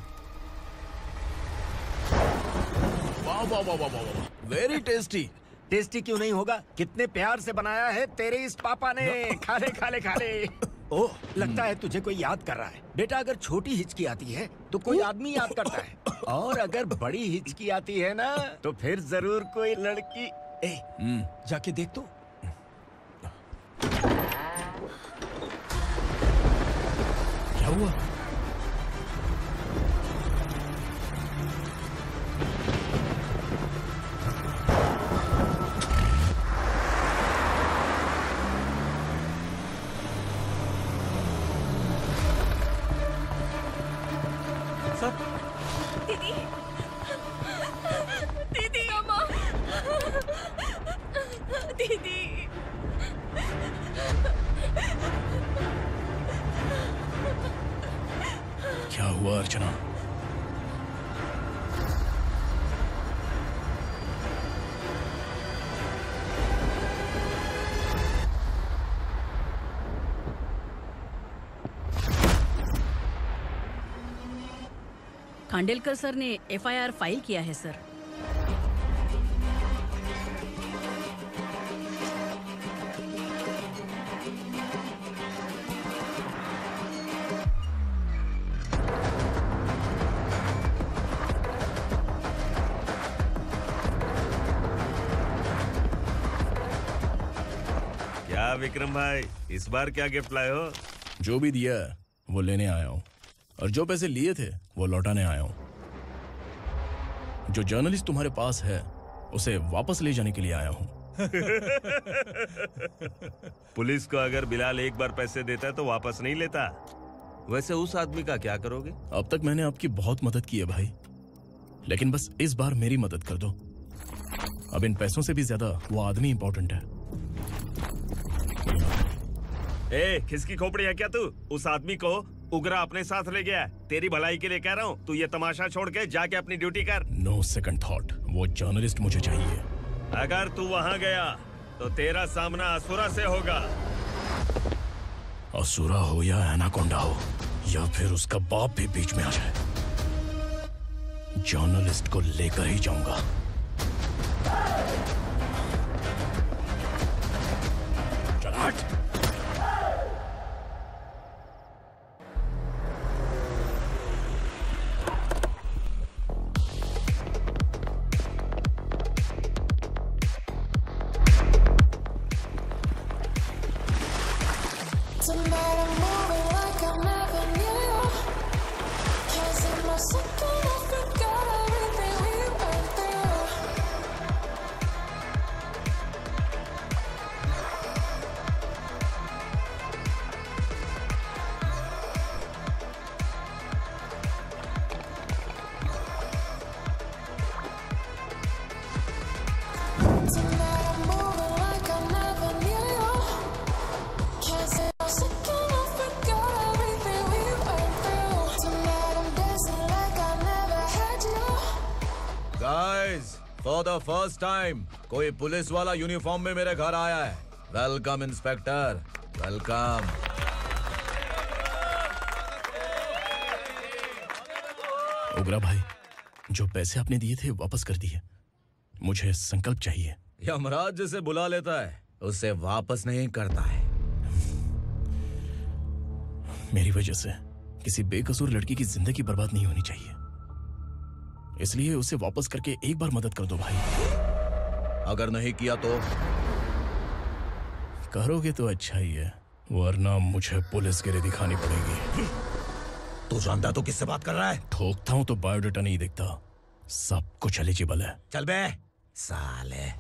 वाह वाह वाह वाह वाह, वेरी टेस्टी। टेस्टी क्यों नहीं होगा? कितने प्यार से बनाया है तेरे इस पापा ने। खा ले खा ले खा ले। ओह, लगता है तुझे कोई याद कर रहा है। बेटा, अगर छोटी हिचकी आती है तो कोई आदमी याद करता है, और अगर बड़ी हिचकी आती है ना तो फिर जरूर कोई लड़की। जाके देख तो। क्या हुआ? दीदी, दीदी, अम्मा, दीदी। क्या हुआ अर्चना? खांडेलकर सर ने एफआईआर फाइल किया है सर। क्या विक्रम भाई, इस बार क्या गिफ्ट लाए हो? जो भी दिया है वो लेने आया हूँ, और जो पैसे लिए थे वो लौटाने आया हूँ। जो जर्नलिस्ट तुम्हारे पास है उसे वापस ले जाने के लिए आया हूँ। पुलिस को अगर बिलाल एक बार पैसे देता है तो वापस नहीं लेता। वैसे उस आदमी का क्या करोगे? अब तक मैंने आपकी बहुत मदद की है भाई, लेकिन बस इस बार मेरी मदद कर दो। अब इन पैसों से भी ज्यादा वो आदमी इंपॉर्टेंट है। खिसकी खोपड़ी है क्या तू? उस आदमी को उगरा अपने साथ ले गया। तेरी भलाई के लिए कह रहा हूँ, तू ये तमाशा छोड़ के जाके अपनी ड्यूटी कर। नो सेकंड थॉट, वो जर्नलिस्ट मुझे चाहिए। अगर तू वहाँ गया तो तेरा सामना असुरा से होगा। असुरा हो या एनाकोंडा हो, या फिर उसका बाप भी बीच में आ जाए, जर्नलिस्ट को लेकर ही जाऊंगा। चल हट। फॉर द फर्स्ट टाइम कोई पुलिस वाला यूनिफॉर्म में मेरे घर आया है। Welcome inspector, welcome. उग्रा भाई, जो पैसे आपने दिए थे वापस कर दिए। मुझे संकल्प चाहिए। यमराज जिसे बुला लेता है उसे वापस नहीं करता है। मेरी वजह से किसी बेकसूर लड़की की जिंदगी बर्बाद नहीं होनी चाहिए, इसलिए उसे वापस करके एक बार मदद कर दो भाई। अगर नहीं किया तो? करोगे तो अच्छा ही है, वरना मुझे पुलिसगिरी दिखानी पड़ेगी। तू जानता तो किससे बात कर रहा है? ठोकता हूं तो बायोडाटा नहीं दिखता, सब कुछ एलिजिबल है। चल बे साले।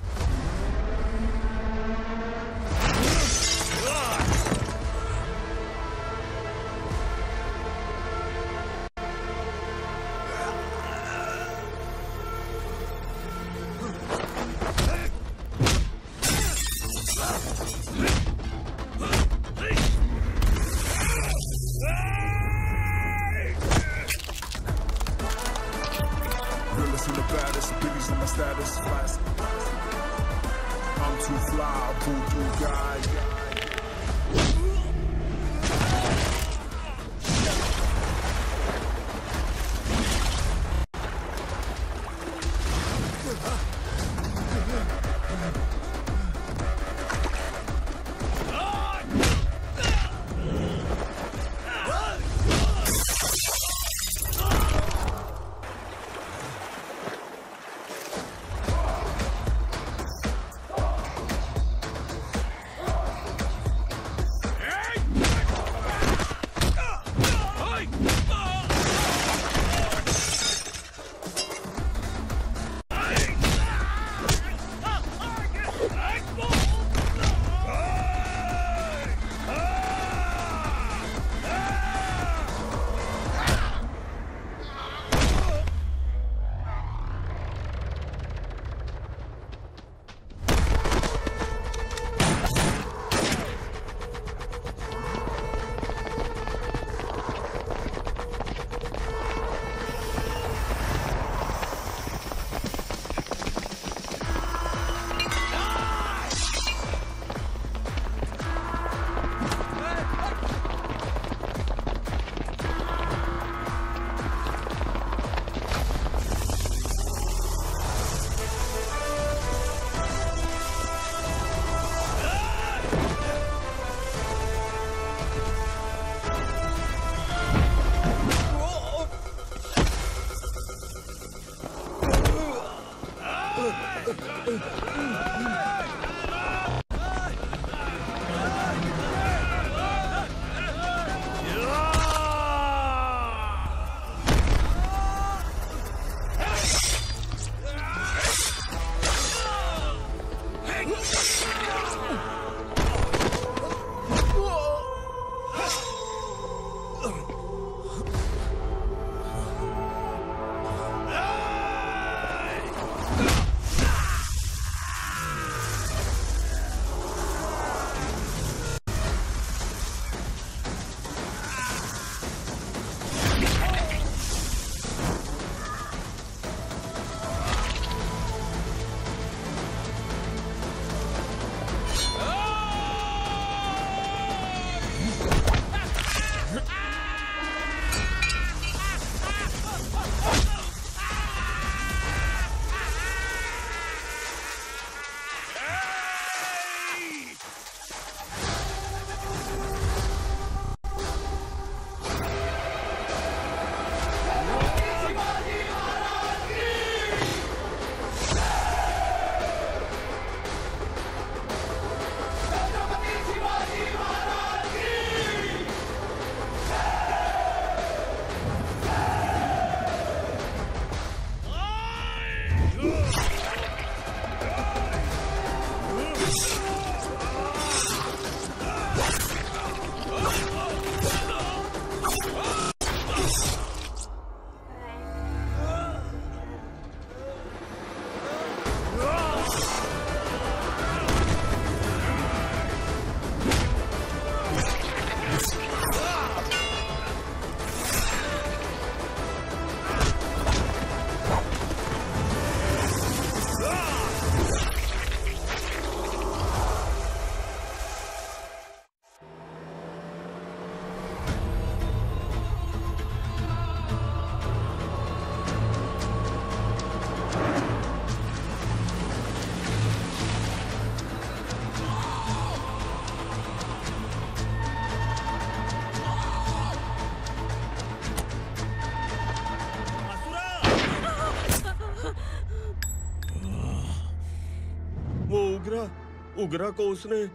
उगरा को उसने।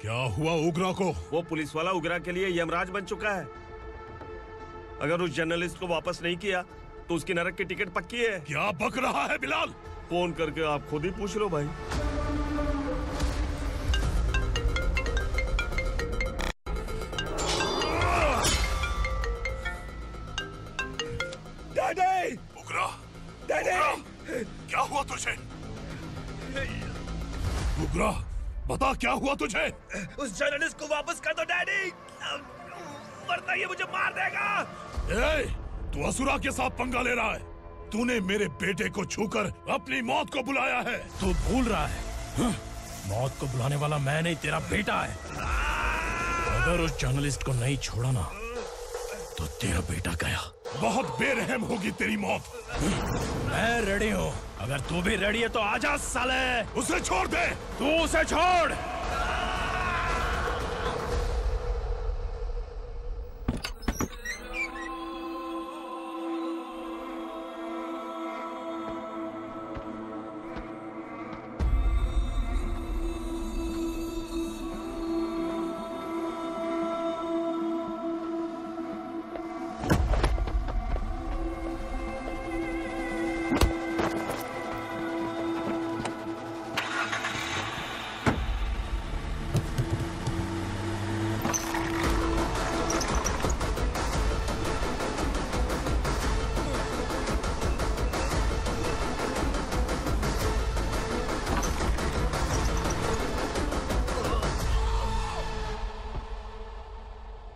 क्या हुआ उगरा को? वो पुलिस वाला उगरा के लिए यमराज बन चुका है। अगर उस जर्नलिस्ट को वापस नहीं किया तो उसकी नरक की टिकट पक्की है। क्या बक रहा है बिलाल? फोन करके आप खुद ही पूछ लो भाई। डैडी! उगरा! डैडी! क्या हुआ तुझे? उगरा, बता क्या हुआ तुझे? उस जर्नलिस्ट को वापस कर दो डैडी, वरना ये मुझे मार देगा। ए, तू असुरा के साथ पंगा ले रहा है। तूने मेरे बेटे को छूकर अपनी मौत को बुलाया है। तू भूल रहा है, मौत को बुलाने वाला मैं नहीं, तेरा बेटा है। अगर उस जर्नलिस्ट को नहीं छोड़ा ना तो तेरा बेटा गया। बहुत बेरहम होगी तेरी मौत। मैं रेडी हूँ, अगर तू भी रेडी है तो आजा साले। उसे छोड़ दे। तू उसे छोड़।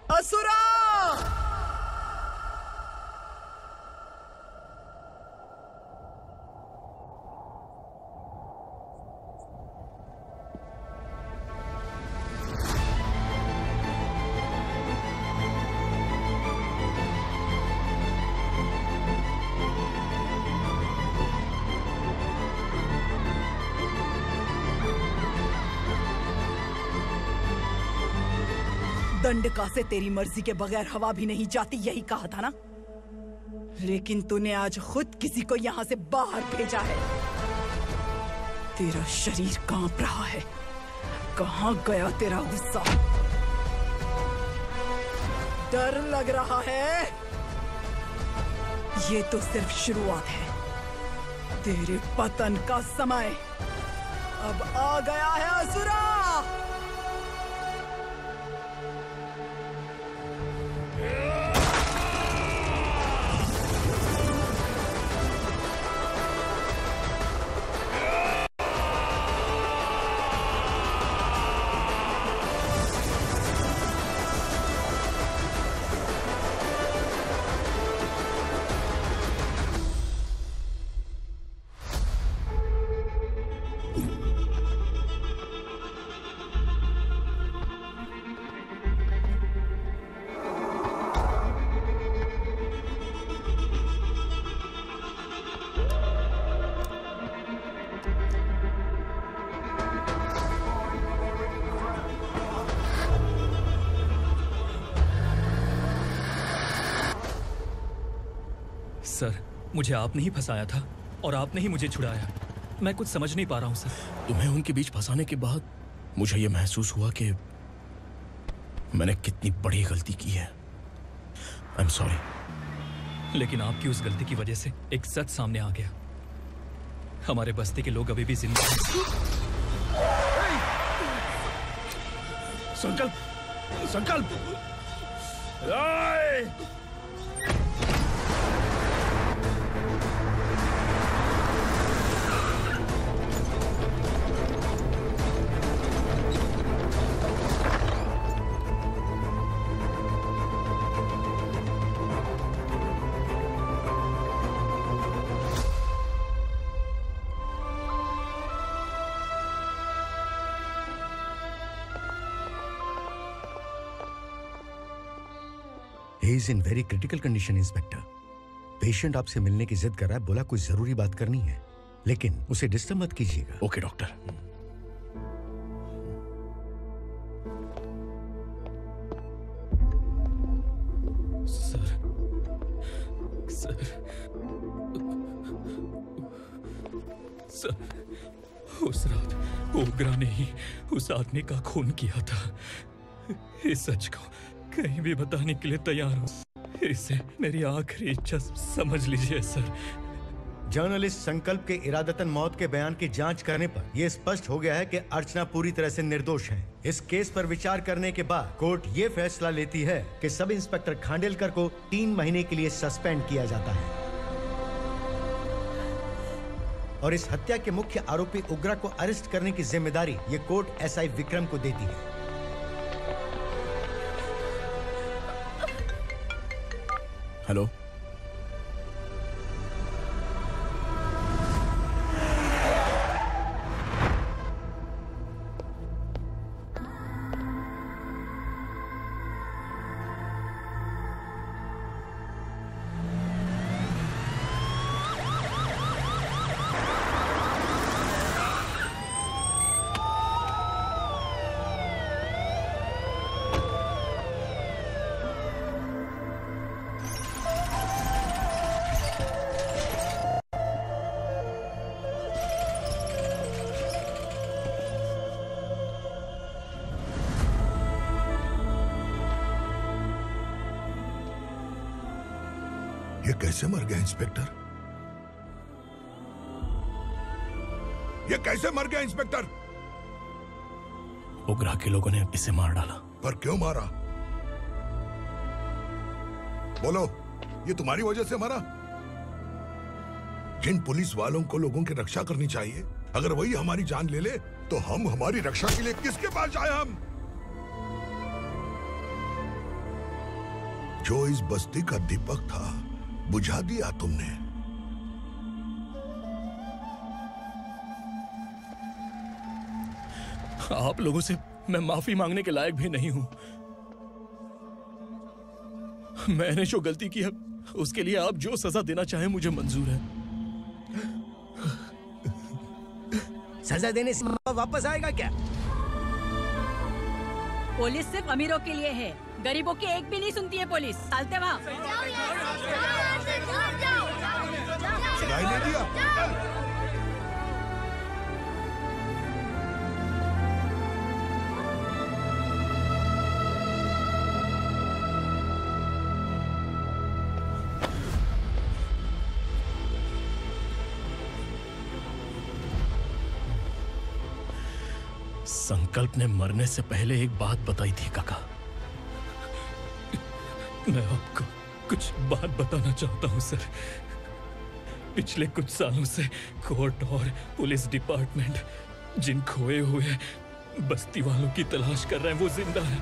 असुरा! दंडका से तेरी मर्जी के बगैर हवा भी नहीं जाती, यही कहा था ना? लेकिन तूने आज खुद किसी को यहाँ से बाहर भेजा है। तेरा शरीर कांप रहा है। कहाँ गया तेरा गुस्सा? डर लग रहा है? ये तो सिर्फ शुरुआत है। तेरे पतन का समय अब आ गया है असुरा। सर, मुझे आपने ही फंसाया था और आपने ही मुझे छुड़ाया। मैं कुछ समझ नहीं पा रहा हूँ सर। तुम्हें उनके बीच फंसाने के बाद मुझे यह महसूस हुआ कि मैंने कितनी बड़ी गलती की है। I am sorry. लेकिन आपकी उस गलती की वजह से एक सच सामने आ गया। हमारे बस्ती के लोग अभी भी जिंदा हैं। संकल्प, संकल्प। He is in very critical condition, inspector. Patient आपसे मिलने की जिद कर रहा है, बोला कोई जरूरी बात करनी है, लेकिन उसे डिस्टर्ब मत कीजिएगा। Okay doctor. सर, उस रात ओग्रा ने ही उस आदमी का खून किया था। इस सच को कहीं भी बताने के लिए तैयार हूँ। इसे मेरी आखिरी इच्छा समझ लीजिए सर। जर्नलिस्ट संकल्प के इरादतन मौत के बयान की जांच करने पर यह स्पष्ट हो गया है कि अर्चना पूरी तरह से निर्दोष है। इस केस पर विचार करने के बाद कोर्ट ये फैसला लेती है कि सब इंस्पेक्टर खांडेलकर को 3 महीने के लिए सस्पेंड किया जाता है और इस हत्या के मुख्य आरोपी उग्रा को अरेस्ट करने की जिम्मेदारी ये कोर्ट एसआई विक्रम को देती है। हेलो, ये कैसे मर गया इंस्पेक्टर? ये कैसे मर गया इंस्पेक्टर? ओग्रा के लोगों ने इसे मार डाला। पर क्यों मारा? बोलो, ये तुम्हारी वजह से मरा? जिन पुलिस वालों को लोगों की रक्षा करनी चाहिए, अगर वही हमारी जान ले ले तो हम हमारी रक्षा के लिए किसके पास जाए? हम जो इस बस्ती का दीपक था बुझा दिया तुमने। आप लोगों से मैं माफी मांगने के लायक भी नहीं हूं। मैंने जो गलती की है उसके लिए आप जो सजा देना चाहें मुझे मंजूर है। सजा देने से वापस आएगा क्या? पुलिस सिर्फ अमीरों के लिए है, गरीबों की एक भी नहीं सुनती है पुलिस। चलते वहाँ। संकल्प ने मरने से पहले एक बात बताई थी काका। मैं आपको कुछ बात बताना चाहता हूं सर। पिछले कुछ सालों से कोर्ट और पुलिस डिपार्टमेंट जिन खोए हुए बस्ती वालों की तलाश कर रहे हैं वो जिंदा है।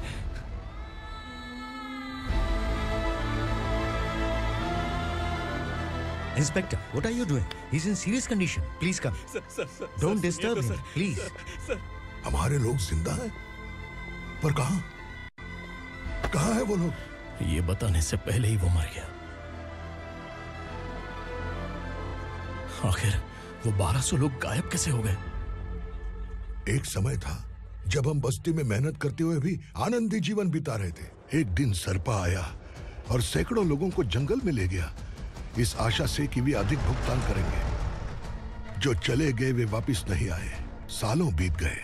Inspector, what are you doing? He's in serious condition. Please come. Sir, Don't disturb him, please. हमारे लोग जिंदा हैं? पर कहां? कहां है वो लोग? ये बताने से पहले ही वो मर गया। आखिर वो 1200 लोग गायब कैसे हो गए? एक समय था जब हम बस्ती में मेहनत करते हुए भी आनंदी जीवन बिता रहे थे। एक दिन सरपा आया और सैकड़ों लोगों को जंगल में ले गया, इस आशा से कि वे अधिक भुगतान करेंगे। जो चले गए वे वापस नहीं आए। सालों बीत गए।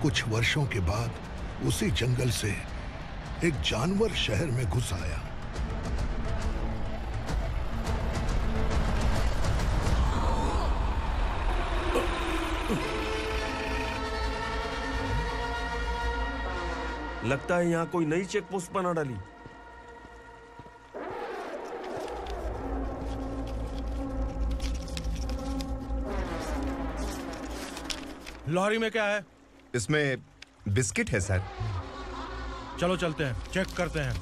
कुछ वर्षों के बाद उसी जंगल से एक जानवर शहर में घुस आया। लगता है यहाँ कोई नई चेक पोस्ट बना डाली। लॉरी में क्या है? इसमें बिस्किट है सर। चलो चलते हैं, चेक करते हैं।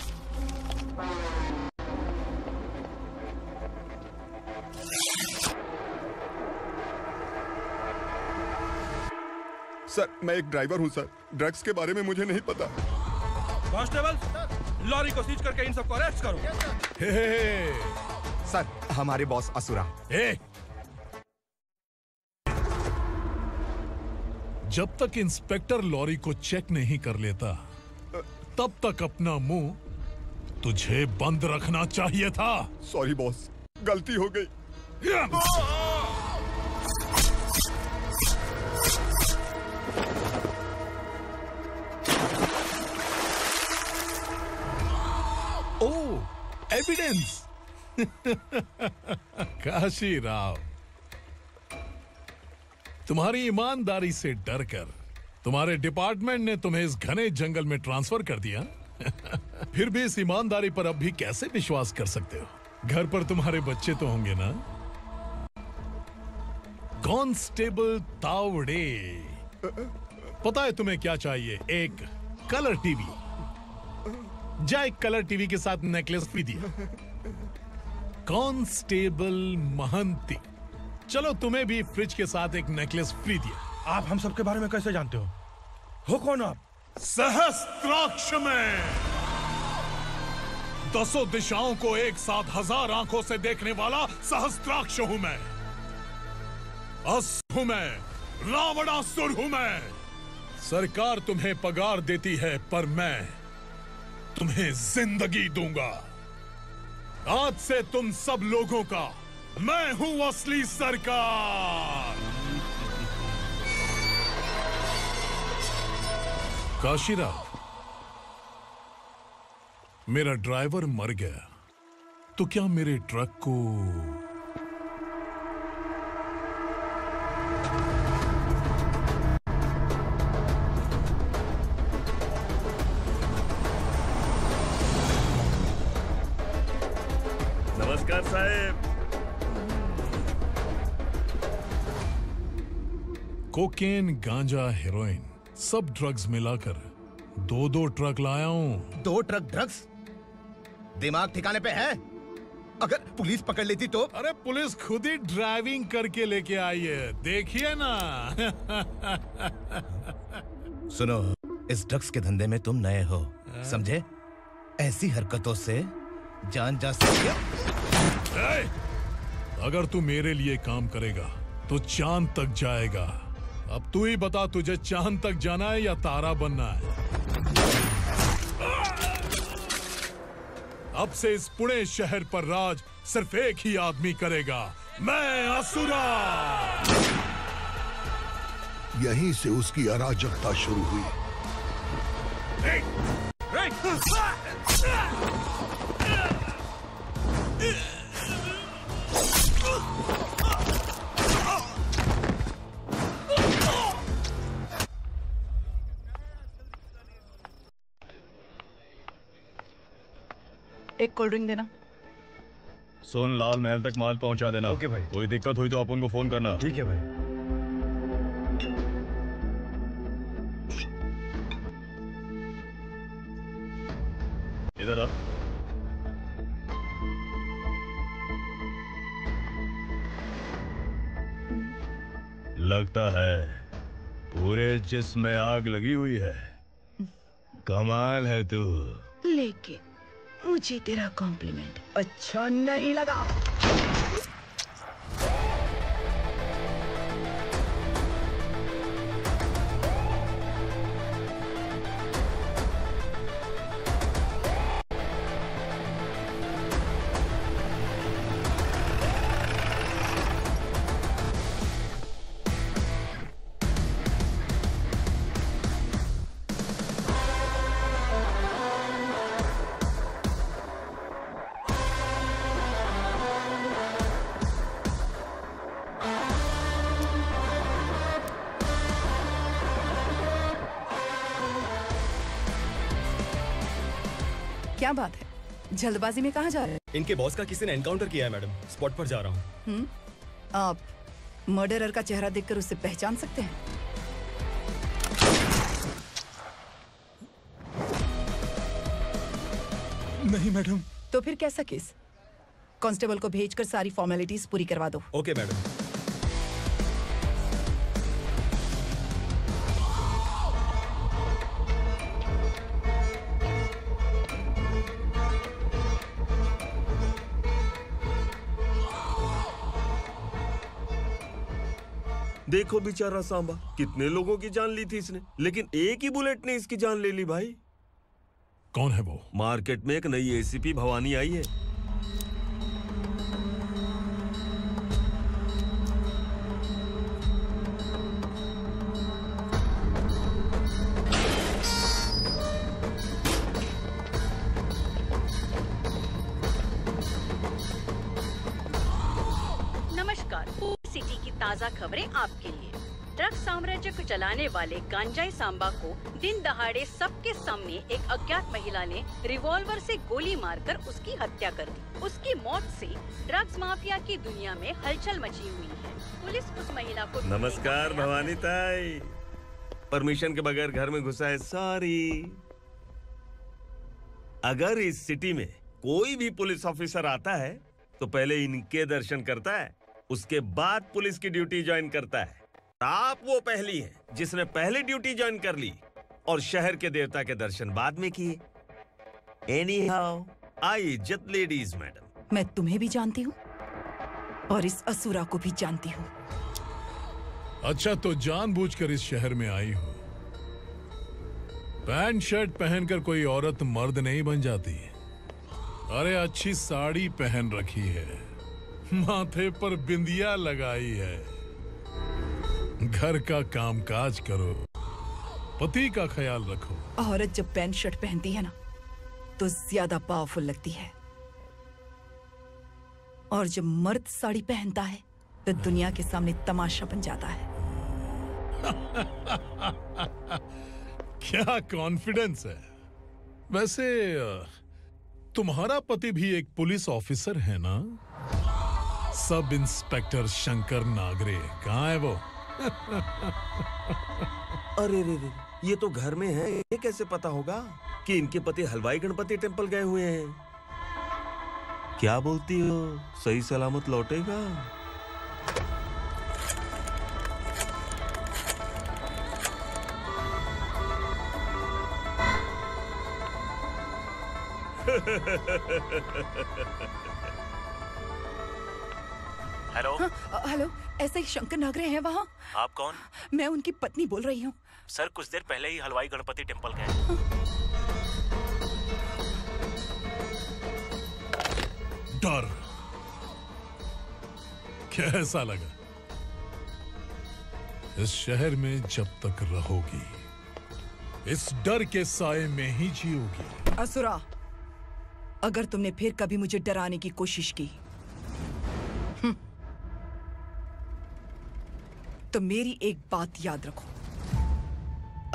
सर, मैं एक ड्राइवर हूं सर। ड्रग्स के बारे में मुझे नहीं पता। कांस्टेबल, लॉरी को सीज करके इन सबको अरेस्ट करो। सर, हमारे बॉस असुरा। जब तक इंस्पेक्टर लॉरी को चेक नहीं कर लेता तब तक अपना मुंह तुझे बंद रखना चाहिए था। सॉरी बॉस, गलती हो गई। ओह, एविडेंस। काशी राव, तुम्हारी ईमानदारी से डरकर तुम्हारे डिपार्टमेंट ने तुम्हें इस घने जंगल में ट्रांसफर कर दिया। फिर भी इस ईमानदारी पर अब भी कैसे विश्वास कर सकते हो? घर पर तुम्हारे बच्चे तो होंगे ना? कांस्टेबल तावड़े, पता है तुम्हें क्या चाहिए? एक कलर टीवी। जा एक कलर टीवी के साथ नेकलेस भी दिया। कांस्टेबल महंती, चलो तुम्हें भी फ्रिज के साथ एक नेकलेस फ्री दिया। आप हम सबके बारे में कैसे जानते हो कौन आप? सहस्त्राक्ष में 10 दिशाओं को एक साथ 1000 आंखों से देखने वाला सहस्त्राक्ष हूं मैं। असुर हूं मैं, रावणासुर हूं मैं। सरकार तुम्हें पगार देती है पर मैं तुम्हें जिंदगी दूंगा। आज से तुम सब लोगों का मैं हूं असली सरकार। काशीराव, मेरा ड्राइवर मर गया तो क्या मेरे ट्रक को नमस्कार साहब। कोकेन, गांजा, हेरोइन सब ड्रग्स मिलाकर 2 ट्रक लाया हूं। 2 ट्रक ड्रग्स? दिमाग ठिकाने पे है? अगर पुलिस पकड़ लेती तो? अरे पुलिस खुद ही ड्राइविंग करके लेके आई है, देखिए ना। सुनो, इस ड्रग्स के धंधे में तुम नए हो, समझे? ऐसी हरकतों से जान जा सकती है। अगर तू मेरे लिए काम करेगा तो चांद तक जाएगा। अब तू ही बता, तुझे चांद तक जाना है या तारा बनना है? अब से इस पुणे शहर पर राज सिर्फ एक ही आदमी करेगा, मैं असुरा। यहीं से उसकी अराजकता शुरू हुई। एक कोल्ड ड्रिंक देना। सुन, लाल महल तक माल पहुंचा देना। ओके भाई। कोई दिक्कत हुई तो अपन को फोन करना। ठीक है भाई। इधर आ। लगता है पूरे जिस्म में आग लगी हुई है। कमाल है तू। लेकिन मुझे तेरा कॉम्प्लीमेंट अच्छा नहीं लगा। क्या बात है, जल्दबाजी में कहाँ जा रहे हैं? इनके बॉस का किसी ने एनकाउंटर किया है मैडम, स्पॉट पर जा रहा हूँ। आप मर्डरर का चेहरा देखकर उसे पहचान सकते हैं? नहीं मैडम। तो फिर कैसा केस? कांस्टेबल को भेजकर सारी फॉर्मेलिटीज पूरी करवा दो। Okay madam. देखो बेचारा सांबा, कितने लोगों की जान ली थी इसने, लेकिन एक ही बुलेट ने इसकी जान ले ली भाई। कौन है वो? मार्केट में एक नई एसीपी भवानी आई है। ताज़ा खबरें आपके लिए। ड्रग साम्राज्य को चलाने वाले गांजाई सांबा को दिन दहाड़े सबके सामने एक अज्ञात महिला ने रिवॉल्वर से गोली मारकर उसकी हत्या कर दी। उसकी मौत से ड्रग्स माफिया की दुनिया में हलचल मची हुई है। पुलिस उस महिला को नमस्कार भवानी ताई। परमिशन के बगैर घर में घुसा है, सॉरी। अगर इस सिटी में कोई भी पुलिस ऑफिसर आता है तो पहले इनके दर्शन करता है, उसके बाद पुलिस की ड्यूटी ज्वाइन करता है। आप वो पहली हैं जिसने पहले ड्यूटी ज्वाइन कर ली और शहर के देवता के दर्शन बाद में किए। एनीहाउ, आई इज्जत लेडीज मैडम। मैं तुम्हें भी जानती हूँ और इस असुरा को भी जानती हूँ। अच्छा, तो जानबूझकर इस शहर में आई हो। पैंट शर्ट पहनकर कोई औरत मर्द नहीं बन जाती। अरे अच्छी साड़ी पहन रखी है, माथे पर बिंदिया लगाई है, घर का कामकाज करो, पति का ख्याल रखो। औरत जब पैंट शर्ट पहनती है ना तो ज्यादा पावरफुल लगती है, और जब मर्द साड़ी पहनता है तो दुनिया के सामने तमाशा बन जाता है। क्या कॉन्फिडेंस है। वैसे तुम्हारा पति भी एक पुलिस ऑफिसर है ना? सब इंस्पेक्टर शंकर नागरे कहाँ है वो? अरे रे रे, ये तो घर में है, ये कैसे पता होगा कि इनके पति हलवाई गणपति टेम्पल गए हुए हैं? क्या बोलती हो, सही सलामत लौटेगा? हेलो। हेलो, ऐसे ही शंकर नागरे हैं वहाँ? आप कौन? मैं उनकी पत्नी बोल रही हूँ। सर, कुछ देर पहले ही हलवाई गणपति टेम्पल गए। डर कैसा लगा? इस शहर में जब तक रहोगी इस डर के साए में ही जियोगी। असुरा, अगर तुमने फिर कभी मुझे डराने की कोशिश की तो मेरी एक बात याद रखो,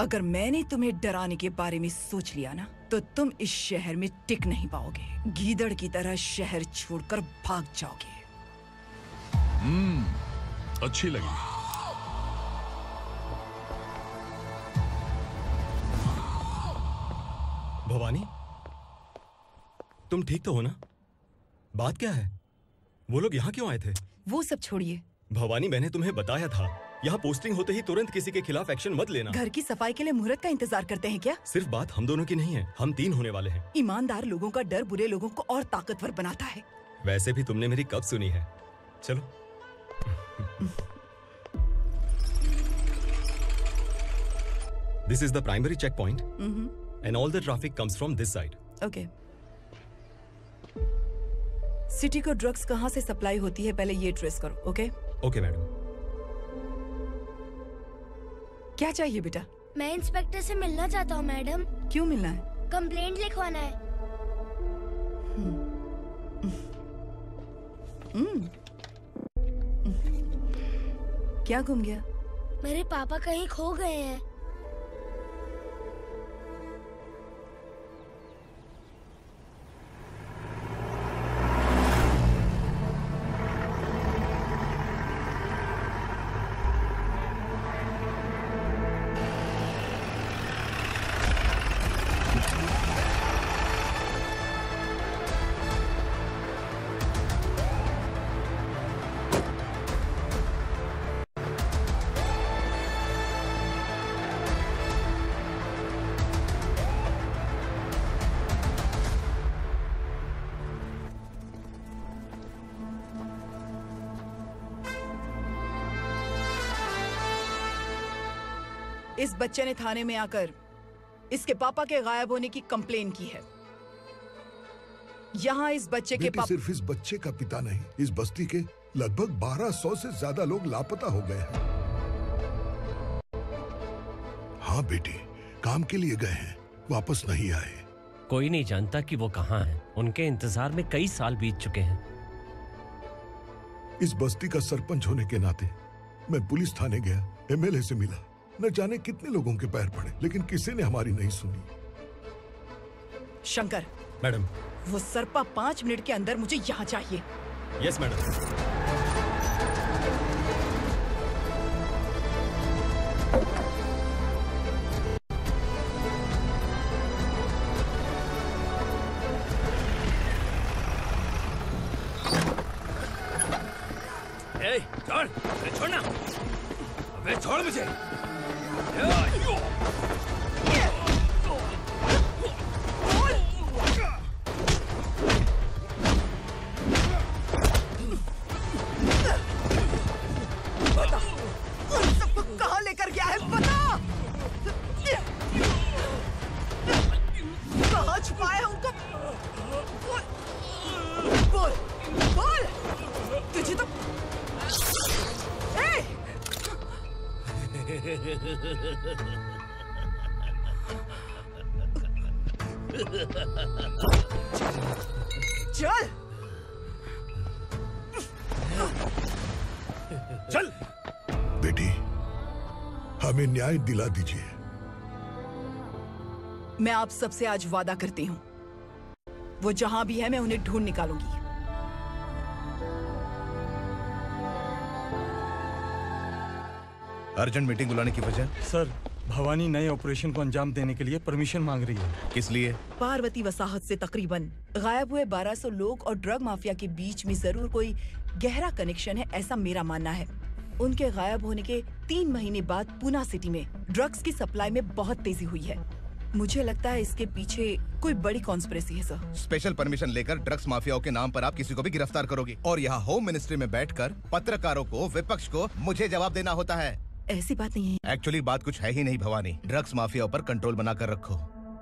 अगर मैंने तुम्हें डराने के बारे में सोच लिया ना तो तुम इस शहर में टिक नहीं पाओगे। गीदड़ की तरह शहर छोड़कर भाग जाओगे। अच्छी लगी। भवानी, तुम ठीक तो हो ना? बात क्या है? वो लोग यहाँ क्यों आए थे? वो सब छोड़िए भवानी, मैंने तुम्हें बताया था यहाँ पोस्टिंग होते ही तुरंत किसी के खिलाफ एक्शन मत लेना। घर की सफाई के लिए मुहूर्त का इंतजार करते हैं क्या? सिर्फ बात हम दोनों की नहीं है, हम 3 होने वाले हैं। ईमानदार लोगों का डर बुरे लोगों को और ताकतवर बनाता है। वैसे भी तुमने मेरी कब सुनी है। चलो। This is the primary checkpoint, and all the traffic comes from this side. Okay. City को ड्रग्स कहाँ से सप्लाई होती है पहले ये ट्रेस करो, ओके? Okay madam. क्या चाहिए बेटा? मैं इंस्पेक्टर से मिलना चाहता हूँ मैडम। क्यों मिलना है? कंप्लेंट लिखवाना है। क्या गुम गया? मेरे पापा कहीं खो गए हैं। इस बच्चे ने थाने में आकर इसके पापा के गायब होने की कंप्लेन की है। यहाँ इस बच्चे के पापा सिर्फ इस बच्चे का पिता नहीं, इस बस्ती के लगभग 1200 से ज्यादा लोग लापता हो गए हैं। हाँ बेटी, काम के लिए गए हैं, वापस नहीं आए। कोई नहीं जानता कि वो कहाँ हैं। उनके इंतजार में कई साल बीत चुके हैं। इस बस्ती का सरपंच होने के नाते मैं पुलिस थाने गया, एमएलए से मिला, न जाने कितने लोगों के पैर पड़े, लेकिन किसी ने हमारी नहीं सुनी। शंकर। मैडम। वो सरपा 5 मिनट के अंदर मुझे यहाँ चाहिए। Yes madam. छोड़, छोड़ना, अबे छोड़ मुझे। बता, उन सबको कहाँ लेकर गया है बता। कहाँ छुपाया है उनको? बोल, बोल। तुझे तो चल चल। बेटी, हमें न्याय दिला दीजिए। मैं आप सबसे आज वादा करती हूँ, वो जहां भी है मैं उन्हें ढूंढ निकालूंगी। अर्जेंट मीटिंग बुलाने की वजह? सर, भवानी नए ऑपरेशन को अंजाम देने के लिए परमिशन मांग रही है। किस लिए? पार्वती वसाहत से तकरीबन गायब हुए 1200 लोग और ड्रग माफिया के बीच में जरूर कोई गहरा कनेक्शन है, ऐसा मेरा मानना है। उनके गायब होने के 3 महीने बाद पूना सिटी में ड्रग्स की सप्लाई में बहुत तेजी हुई है। मुझे लगता है इसके पीछे कोई बड़ी कॉन्स्पिरेसी है सर। स्पेशल परमिशन लेकर ड्रग्स माफियाओं के नाम पर आप किसी को भी गिरफ्तार करोगे और यहाँ होम मिनिस्ट्री में बैठकर पत्रकारों को, विपक्ष को मुझे जवाब देना होता है। ऐसी बात नहीं है। एक्चुअली बात कुछ है ही नहीं भवानी। ड्रग्स माफियाओं पर कंट्रोल बनाकर रखो,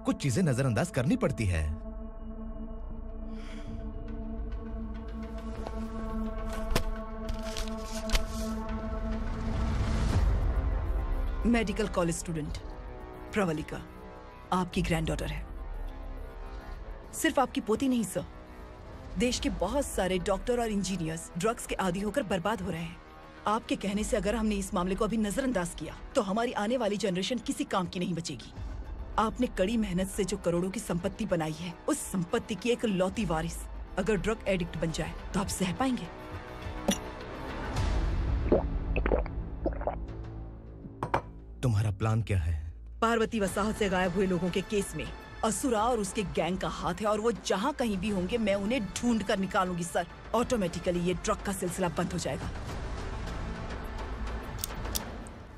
कुछ चीजें नजरअंदाज करनी पड़ती है। मेडिकल कॉलेज स्टूडेंट प्रवलिका आपकी ग्रैंडडॉटर है। सिर्फ आपकी पोती नहीं सर, देश के बहुत सारे डॉक्टर और इंजीनियर्स ड्रग्स के आदी होकर बर्बाद हो रहे हैं। आपके कहने से अगर हमने इस मामले को अभी नजरअंदाज किया तो हमारी आने वाली जनरेशन किसी काम की नहीं बचेगी। आपने कड़ी मेहनत से जो करोड़ों की संपत्ति बनाई है, उस संपत्ति की एक लौती वारिस अगर ड्रग एडिक्ट बन जाए तो आप सह पाएंगे? तुम्हारा प्लान क्या है? पार्वती वसाहत से गायब हुए लोगों के केस में असुरा और उसके गैंग का हाथ है और वो जहाँ कहीं भी होंगे मैं उन्हें ढूंढ कर निकालूंगी सर। ऑटोमेटिकली ये ड्रग का सिलसिला बंद हो जाएगा।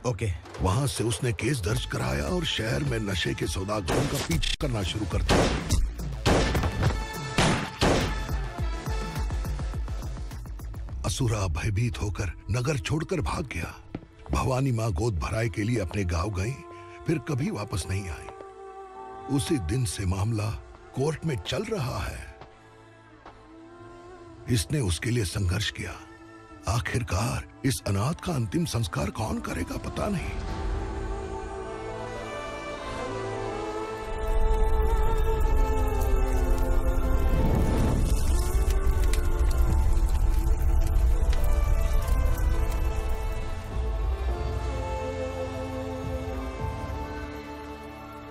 ओके। वहाँ से उसने केस दर्ज कराया और शहर में नशे के सौदागरों का पीछा करना शुरू कर दिया। असुरा भयभीत होकर नगर छोड़कर भाग गया। भवानी माँ गोद भराई के लिए अपने गांव गई, फिर कभी वापस नहीं आई। उसी दिन से मामला कोर्ट में चल रहा है। इसने उसके लिए संघर्ष किया। आखिरकार इस अनाथ का अंतिम संस्कार कौन करेगा पता नहीं।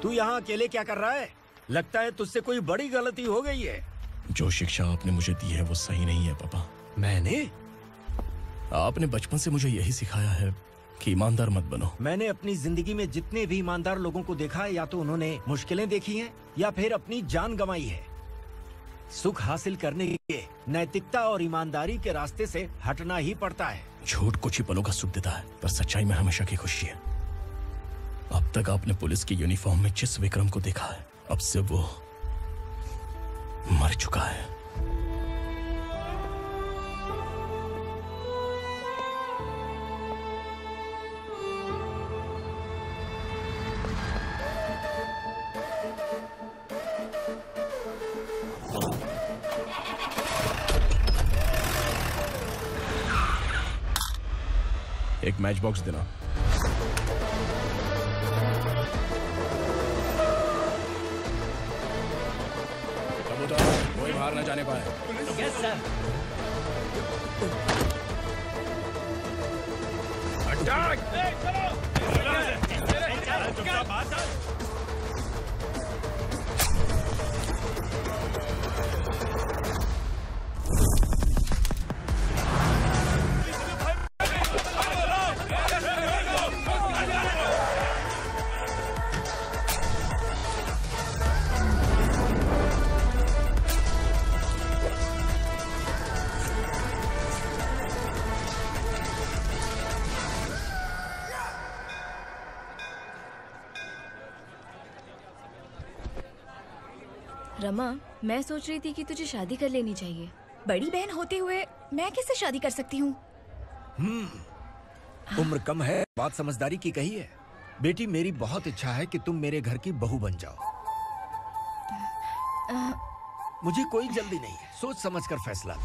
तू यहाँ अकेले क्या कर रहा है? लगता है तुझसे कोई बड़ी गलती हो गई है। जो शिक्षा आपने मुझे दी है वो सही नहीं है पापा। मैंने? आपने बचपन से मुझे यही सिखाया है कि ईमानदार मत बनो। मैंने अपनी जिंदगी में जितने भी ईमानदार लोगों को देखा है, या तो उन्होंने मुश्किलें देखी हैं या फिर अपनी जान गंवाई है। सुख हासिल करने के लिए नैतिकता और ईमानदारी के रास्ते से हटना ही पड़ता है। झूठ कुछ ही पलों का सुख देता है, पर सच्चाई में हमेशा की खुशी है। अब तक आपने पुलिस की यूनिफॉर्म में जिस विक्रम को देखा है, अब से वो मर चुका है। एक मैच बॉक्स देना। कबूतर कोई बाहर न जाने पाए। Yes sir. रमा, मैं सोच रही थी कि तुझे शादी कर लेनी चाहिए। बड़ी बहन होते हुए मैं कैसे शादी कर सकती हूँ? उम्र कम है, बात समझदारी की कही है। बेटी, मेरी बहुत इच्छा है कि तुम मेरे घर की बहू बन जाओ। मुझे कोई जल्दी नहीं है, सोच समझकर फैसला।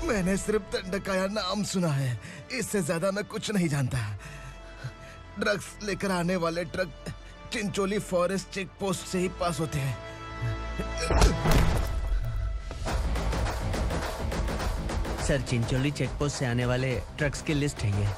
मैंने सिर्फ दंडकाया नाम सुना है, इससे ज्यादा मैं कुछ नहीं जानता। ड्रग्स लेकर आने वाले truck Chincholi forest check post से ही पास होते हैं। सर, चिंचोली चेक पोस्ट से आने वाले ट्रक्स की लिस्ट है ये।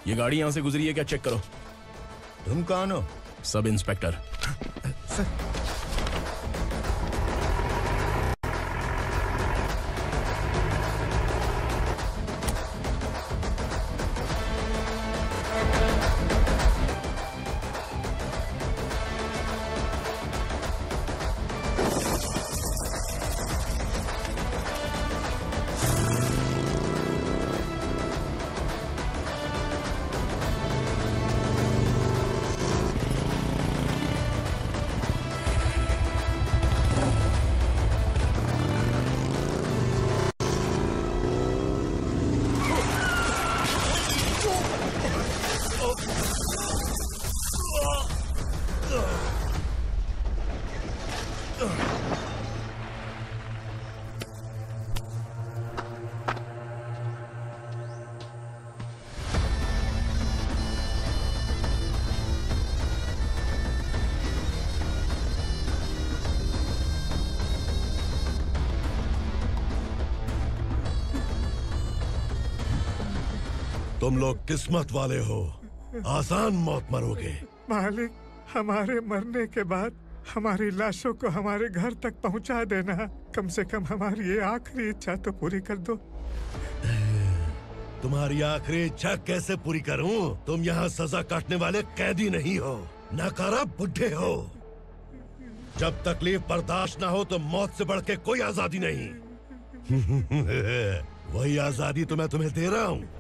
ये गाड़ी यहां से गुजरी है क्या, चेक करो। तुम कौन हो? Sub inspector. तुम लोग किस्मत वाले हो, आसान मौत मरोगे। मालिक, हमारे मरने के बाद हमारी लाशों को हमारे घर तक पहुंचा देना। कम से कम हमारी ये आखिरी इच्छा तो पूरी कर दो। तुम्हारी आखिरी इच्छा कैसे पूरी करूं? तुम यहाँ सजा काटने वाले कैदी नहीं हो, नकारा बुड्ढे हो। जब तकलीफ बर्दाश्त ना हो तो मौत से बढ़ के कोई आजादी नहीं। वही आजादी तो मैं तुम्हें दे रहा हूँ।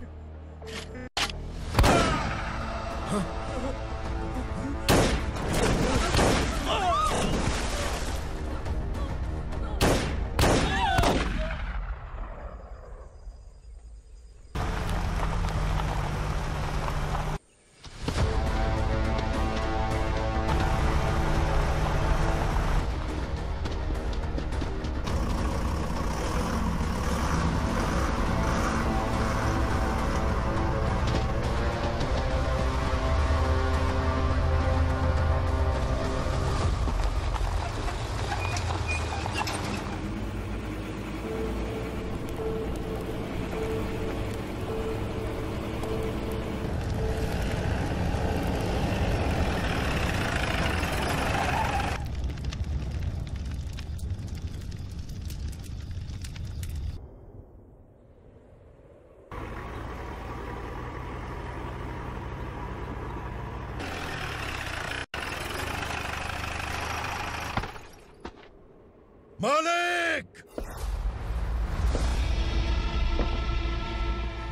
मालिक!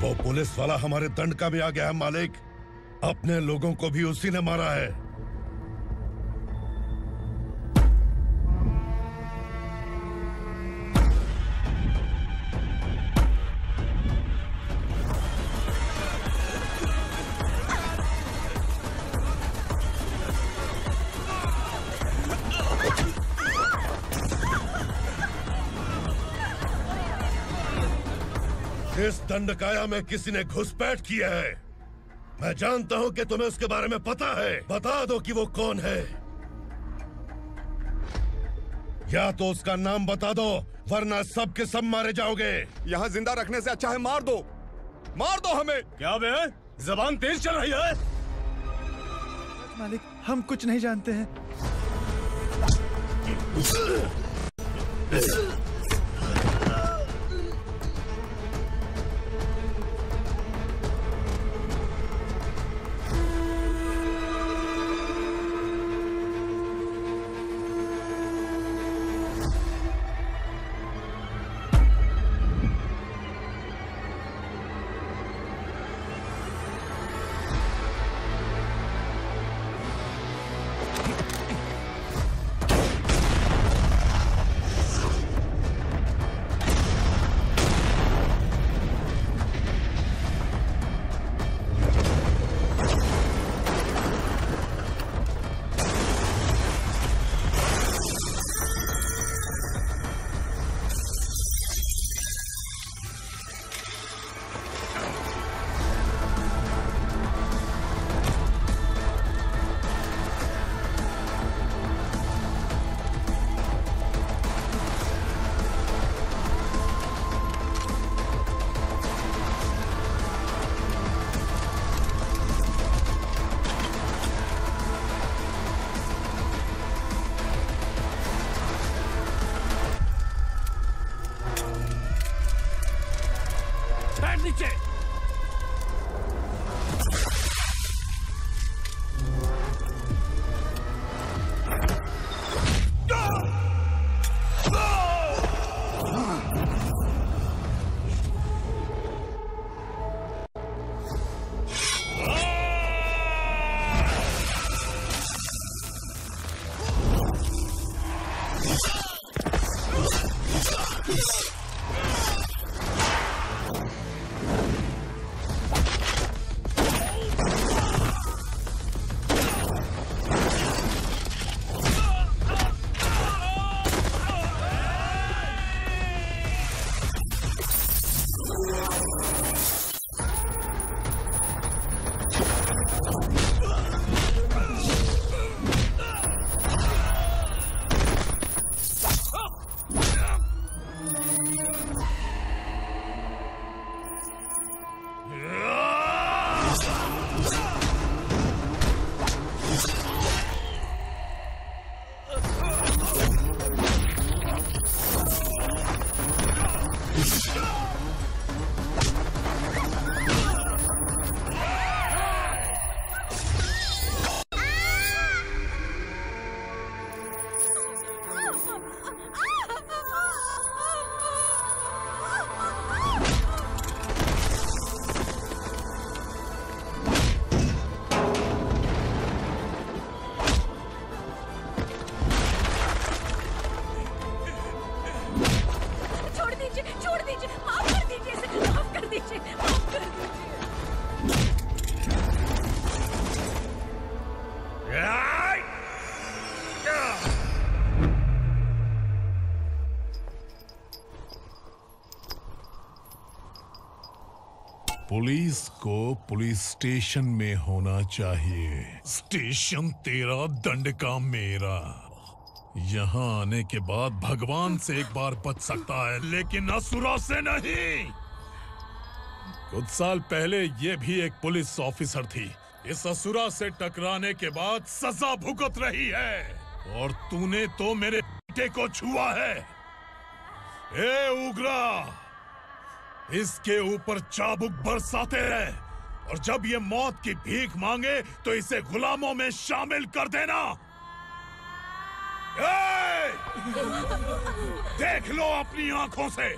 वो पुलिस वाला हमारे दंड का भी आ गया है मालिक। अपने लोगों को भी उसी ने मारा है। इस दंडकाया में किसी ने घुसपैठ किया है। मैं जानता हूं कि तुम्हें उसके बारे में पता है। बता दो कि वो कौन है, या तो उसका नाम बता दो, वरना सब के सब मारे जाओगे। यहाँ जिंदा रखने से अच्छा है मार दो हमें। क्या बे? जबान तेज चल रही है। मालिक, हम कुछ नहीं जानते हैं। नीचे। पुलिस को पुलिस स्टेशन में होना चाहिए। स्टेशन तेरा, दंड का मेरा। यहाँ आने के बाद भगवान से एक बार बच सकता है, लेकिन असुरा से नहीं। कुछ साल पहले ये भी एक पुलिस ऑफिसर थी। इस असुरा से टकराने के बाद सजा भुगत रही है, और तूने तो मेरे बेटे को छुआ है। ए उग्रा, इसके ऊपर चाबुक बरसाते रहे, और जब ये मौत की भीख मांगे तो इसे गुलामों में शामिल कर देना। देख लो अपनी आंखों से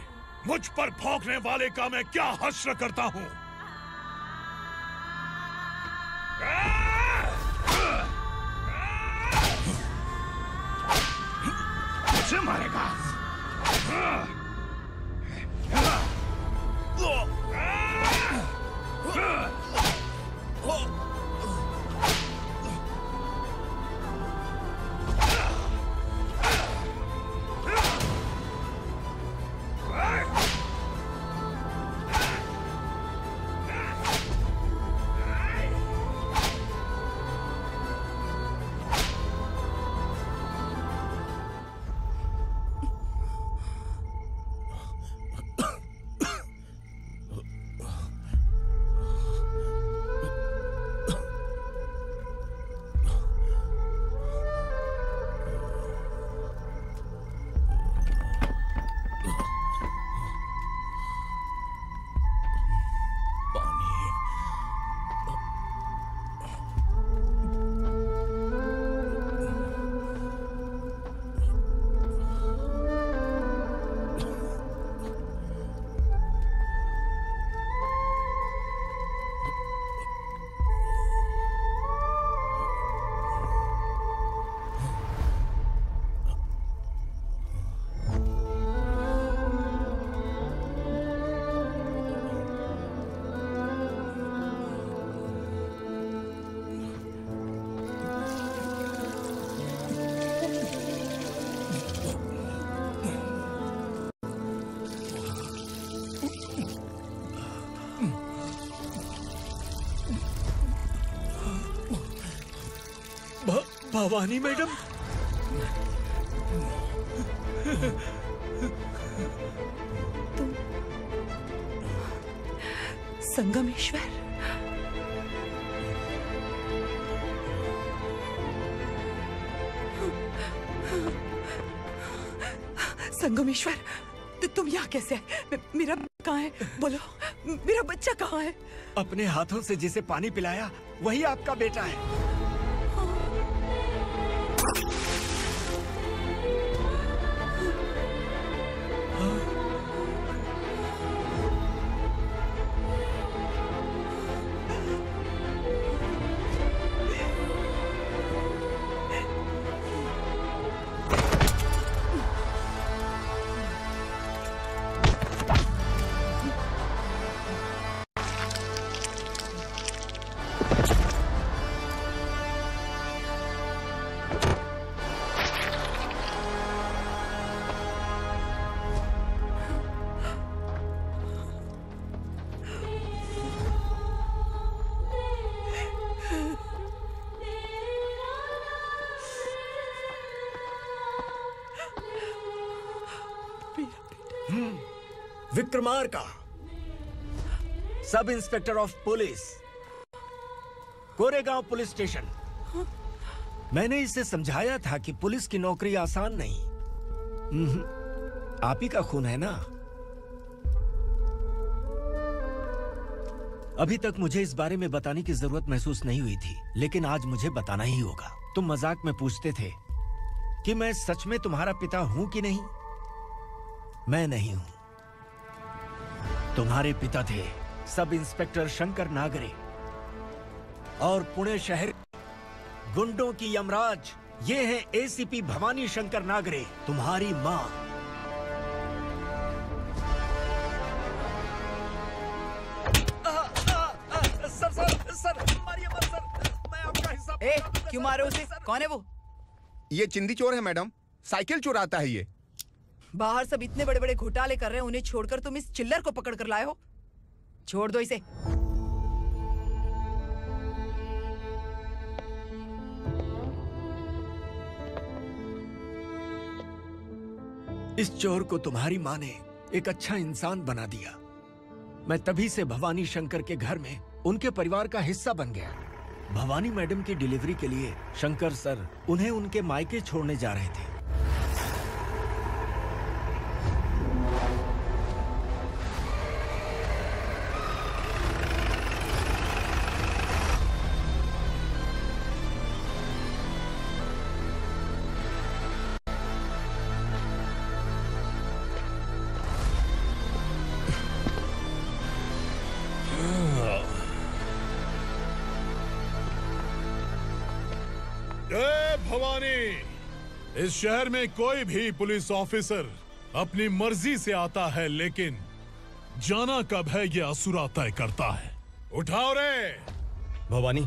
मुझ पर भौंकने वाले का मैं क्या हश्र करता हूँ। मुझे मारेगा। भवानी मैडम, तुम संगमेश्वर? संगमेश्वर, तुम यहाँ कैसे आए? मेरा कहाँ है? बोलो, मेरा बच्चा कहाँ है? अपने हाथों से जिसे पानी पिलाया वही आपका बेटा है। Vikramarka, sub inspector of police, Koregaon police station. मैंने इसे समझाया था कि पुलिस की नौकरी आसान नहीं। आप ही का खून है ना। अभी तक मुझे इस बारे में बताने की जरूरत महसूस नहीं हुई थी, लेकिन आज मुझे बताना ही होगा। तुम मजाक में पूछते थे कि मैं सच में तुम्हारा पिता हूं कि नहीं। मैं नहीं हूं। तुम्हारे पिता थे सब इंस्पेक्टर शंकर नागरे और पुणे शहर गुंडों की यमराज ये हैं एसीपी भवानी शंकर नागरे, तुम्हारी मां। सर मारिए मत सर, मैं आपका हिस्सा। क्यों मारे उसे? कौन है वो? ये चिंदी चोर है मैडम, साइकिल चुराता है ये। बाहर सब इतने बड़े बड़े घोटाले कर रहे हैं, उन्हें छोड़कर तुम इस चिल्लर को पकड़ कर लाए हो। छोड़ दो इसे। इस चोर को तुम्हारी माँ ने एक अच्छा इंसान बना दिया। मैं तभी से भवानी शंकर के घर में उनके परिवार का हिस्सा बन गया। भवानी मैडम की डिलीवरी के लिए शंकर सर उन्हें उनके मायके छोड़ने जा रहे थे। भवानी, इस शहर में कोई भी पुलिस ऑफिसर अपनी मर्जी से आता है, लेकिन जाना कब है ये असुरा तय करता है। उठाओ रे। भवानी,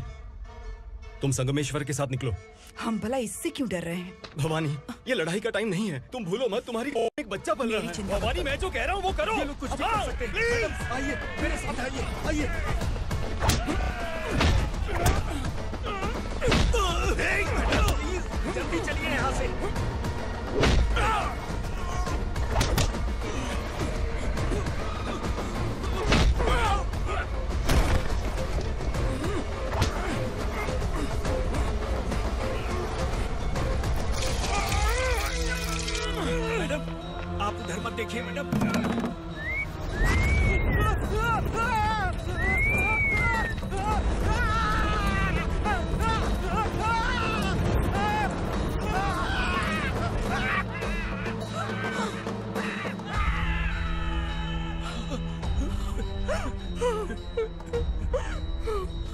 तुम संगमेश्वर के साथ निकलो। हम भला इससे क्यों डर रहे हैं? भवानी, ये लड़ाई का टाइम नहीं है। तुम भूलो मत, तुम्हारी एक बच्चा पल रहा है। भवानी, मैं जो कह रहा हूँ वो करो। ये लोग कुछ भी कर सकते हैं। मैडम, आइए मेरे साथ आइए, आइए। जल्दी चलिए यहाँ से। मैडम, आप उधर मत देखिए मैडम।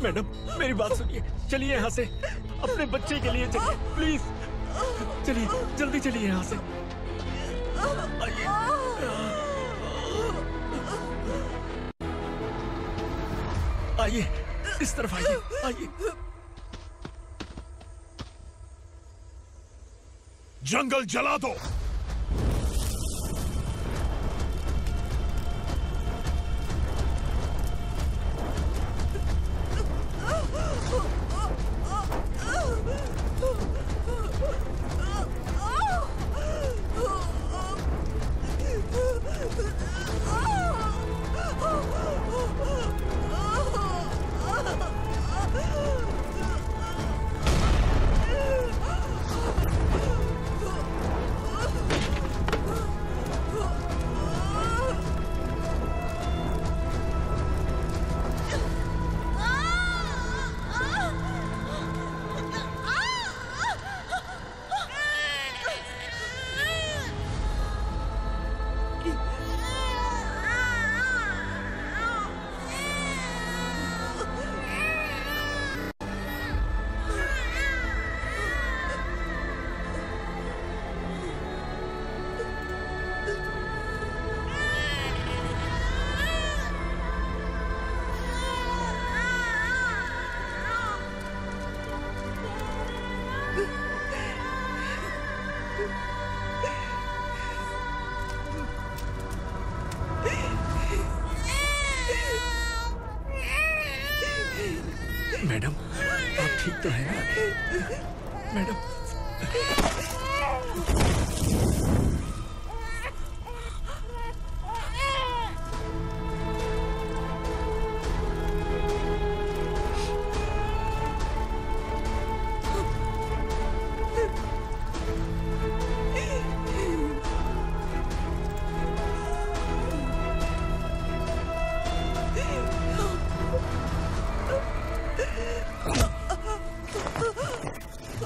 मैडम, मेरी बात सुनिए, चलिए यहाँ से। अपने बच्चे के लिए चलिए, प्लीज। चलिए, जल्दी चलिए यहाँ से। आइए, इस तरफ आइए, आइए। जंगल जला दो। मैडम, आप ठीक तो हैं ना? मैडम,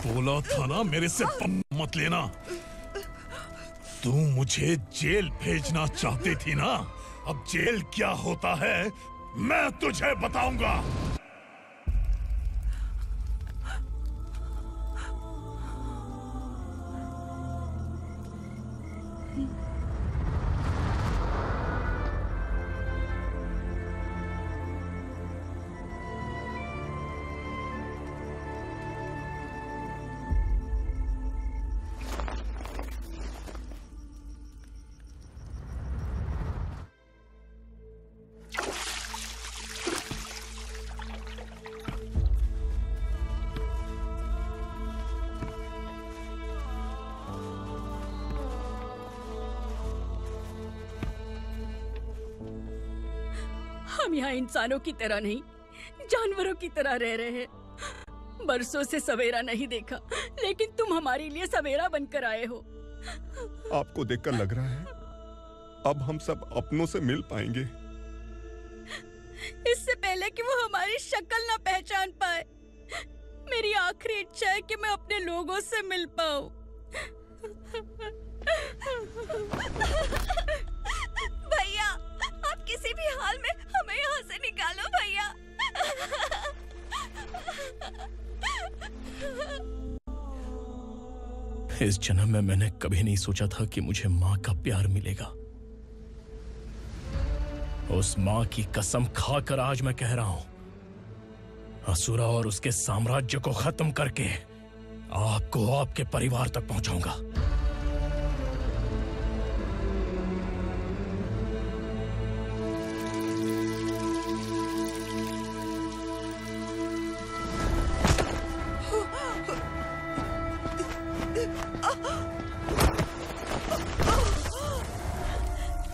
बोला था ना मेरे से पंगा मत लेना। तू मुझे जेल भेजना चाहती थी ना? अब जेल क्या होता है मैं तुझे बताऊंगा। हम यहाँ इंसानों की तरह नहीं, जानवरों की तरह रह रहे हैं। बरसों से सवेरा नहीं देखा, लेकिन तुम हमारे लिए सवेरा बनकर आए हो। आपको देखकर लग रहा है अब हम सब अपनों से मिल पाएंगे। इससे पहले कि वो हमारी शक्ल ना पहचान पाए, मेरी आखिरी इच्छा है कि मैं अपने लोगों से मिल पाऊं। भैया, आप किसी भी हाल में हमें यहाँ से निकालो भैया। इस जन्म में मैंने कभी नहीं सोचा था कि मुझे माँ का प्यार मिलेगा। उस माँ की कसम खाकर आज मैं कह रहा हूं, असुरा और उसके साम्राज्य को खत्म करके आपको आपके परिवार तक पहुंचाऊंगा।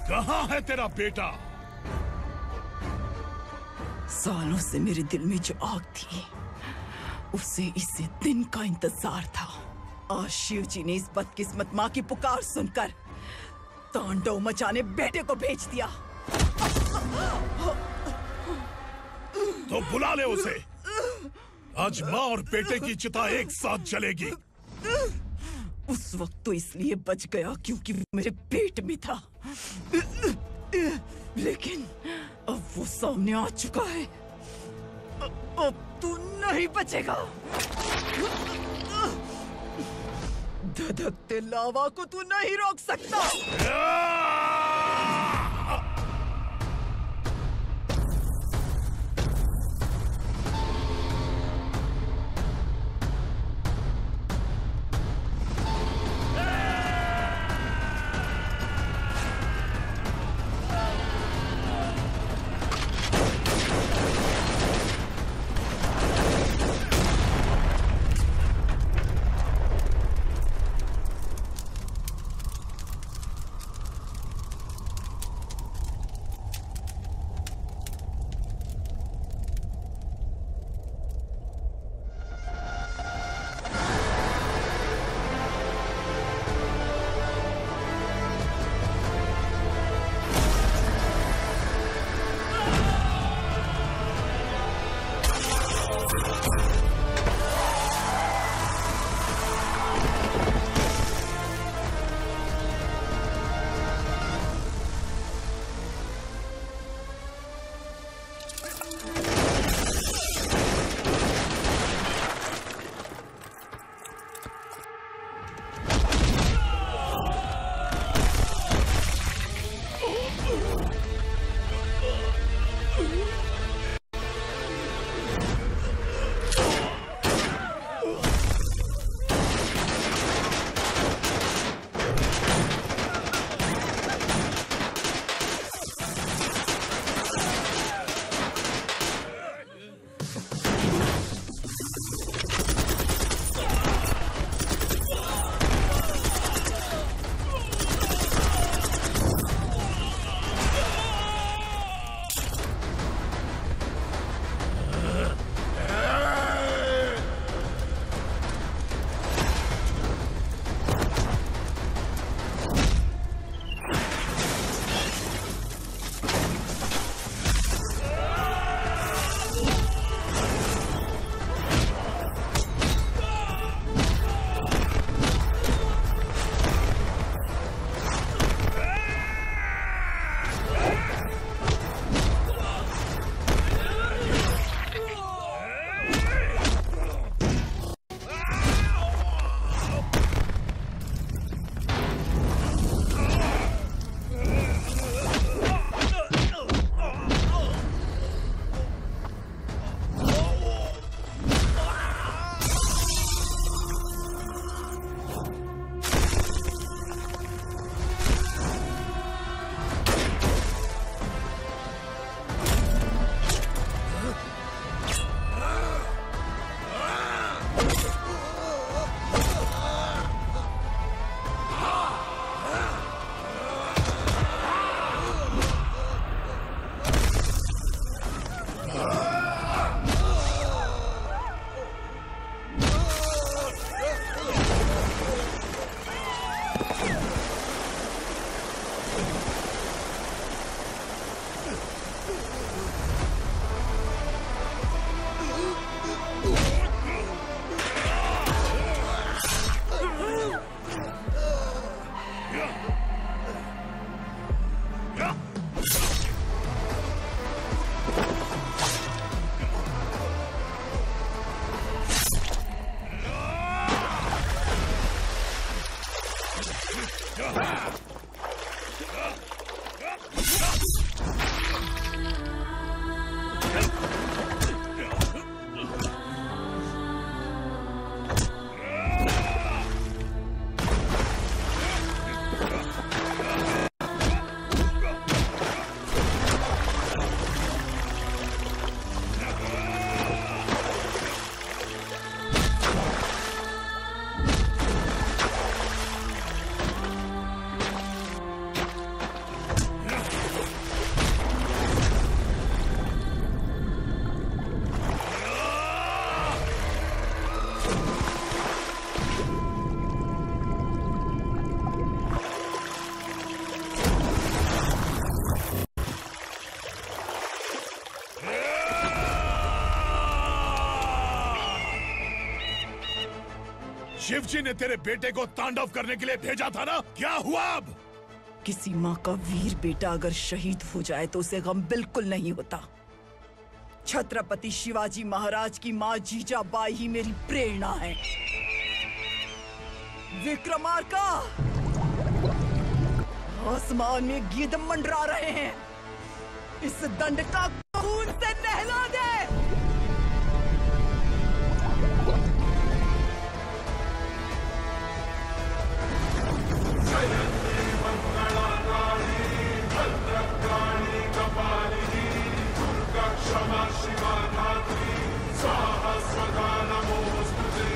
कहाँ है तेरा बेटा? सालों से मेरे दिल में जो आग थी, उसे इसी दिन का इंतजार था। आज शिव जी ने इस बदकिस्मत माँ की पुकार सुनकर तांडव मचाने बेटे को भेज दिया। तो बुला ले उसे। आज माँ और बेटे की चिता एक साथ जलेगी। उस वक्त तो इसलिए बच गया क्योंकि वो मेरे पेट में था, लेकिन अब वो सामने आ चुका है। अब तू नहीं बचेगा। धधकते लावा को तू नहीं रोक सकता। शिवजी ने तेरे बेटे को तांडव करने के लिए भेजा था ना, क्या हुआ अब? किसी माँ का वीर बेटा अगर शहीद हो जाए तो उसे गम बिल्कुल नहीं होता। छत्रपति शिवाजी महाराज की माँ जीजाबाई ही मेरी प्रेरणा है। विक्रमार्का, आसमान में गिद्ध मंडरा रहे हैं, इस दंड का खून से नहला दे। क्षमा शिवा धात्री स्वाहा स्वधा नमोस्तुते।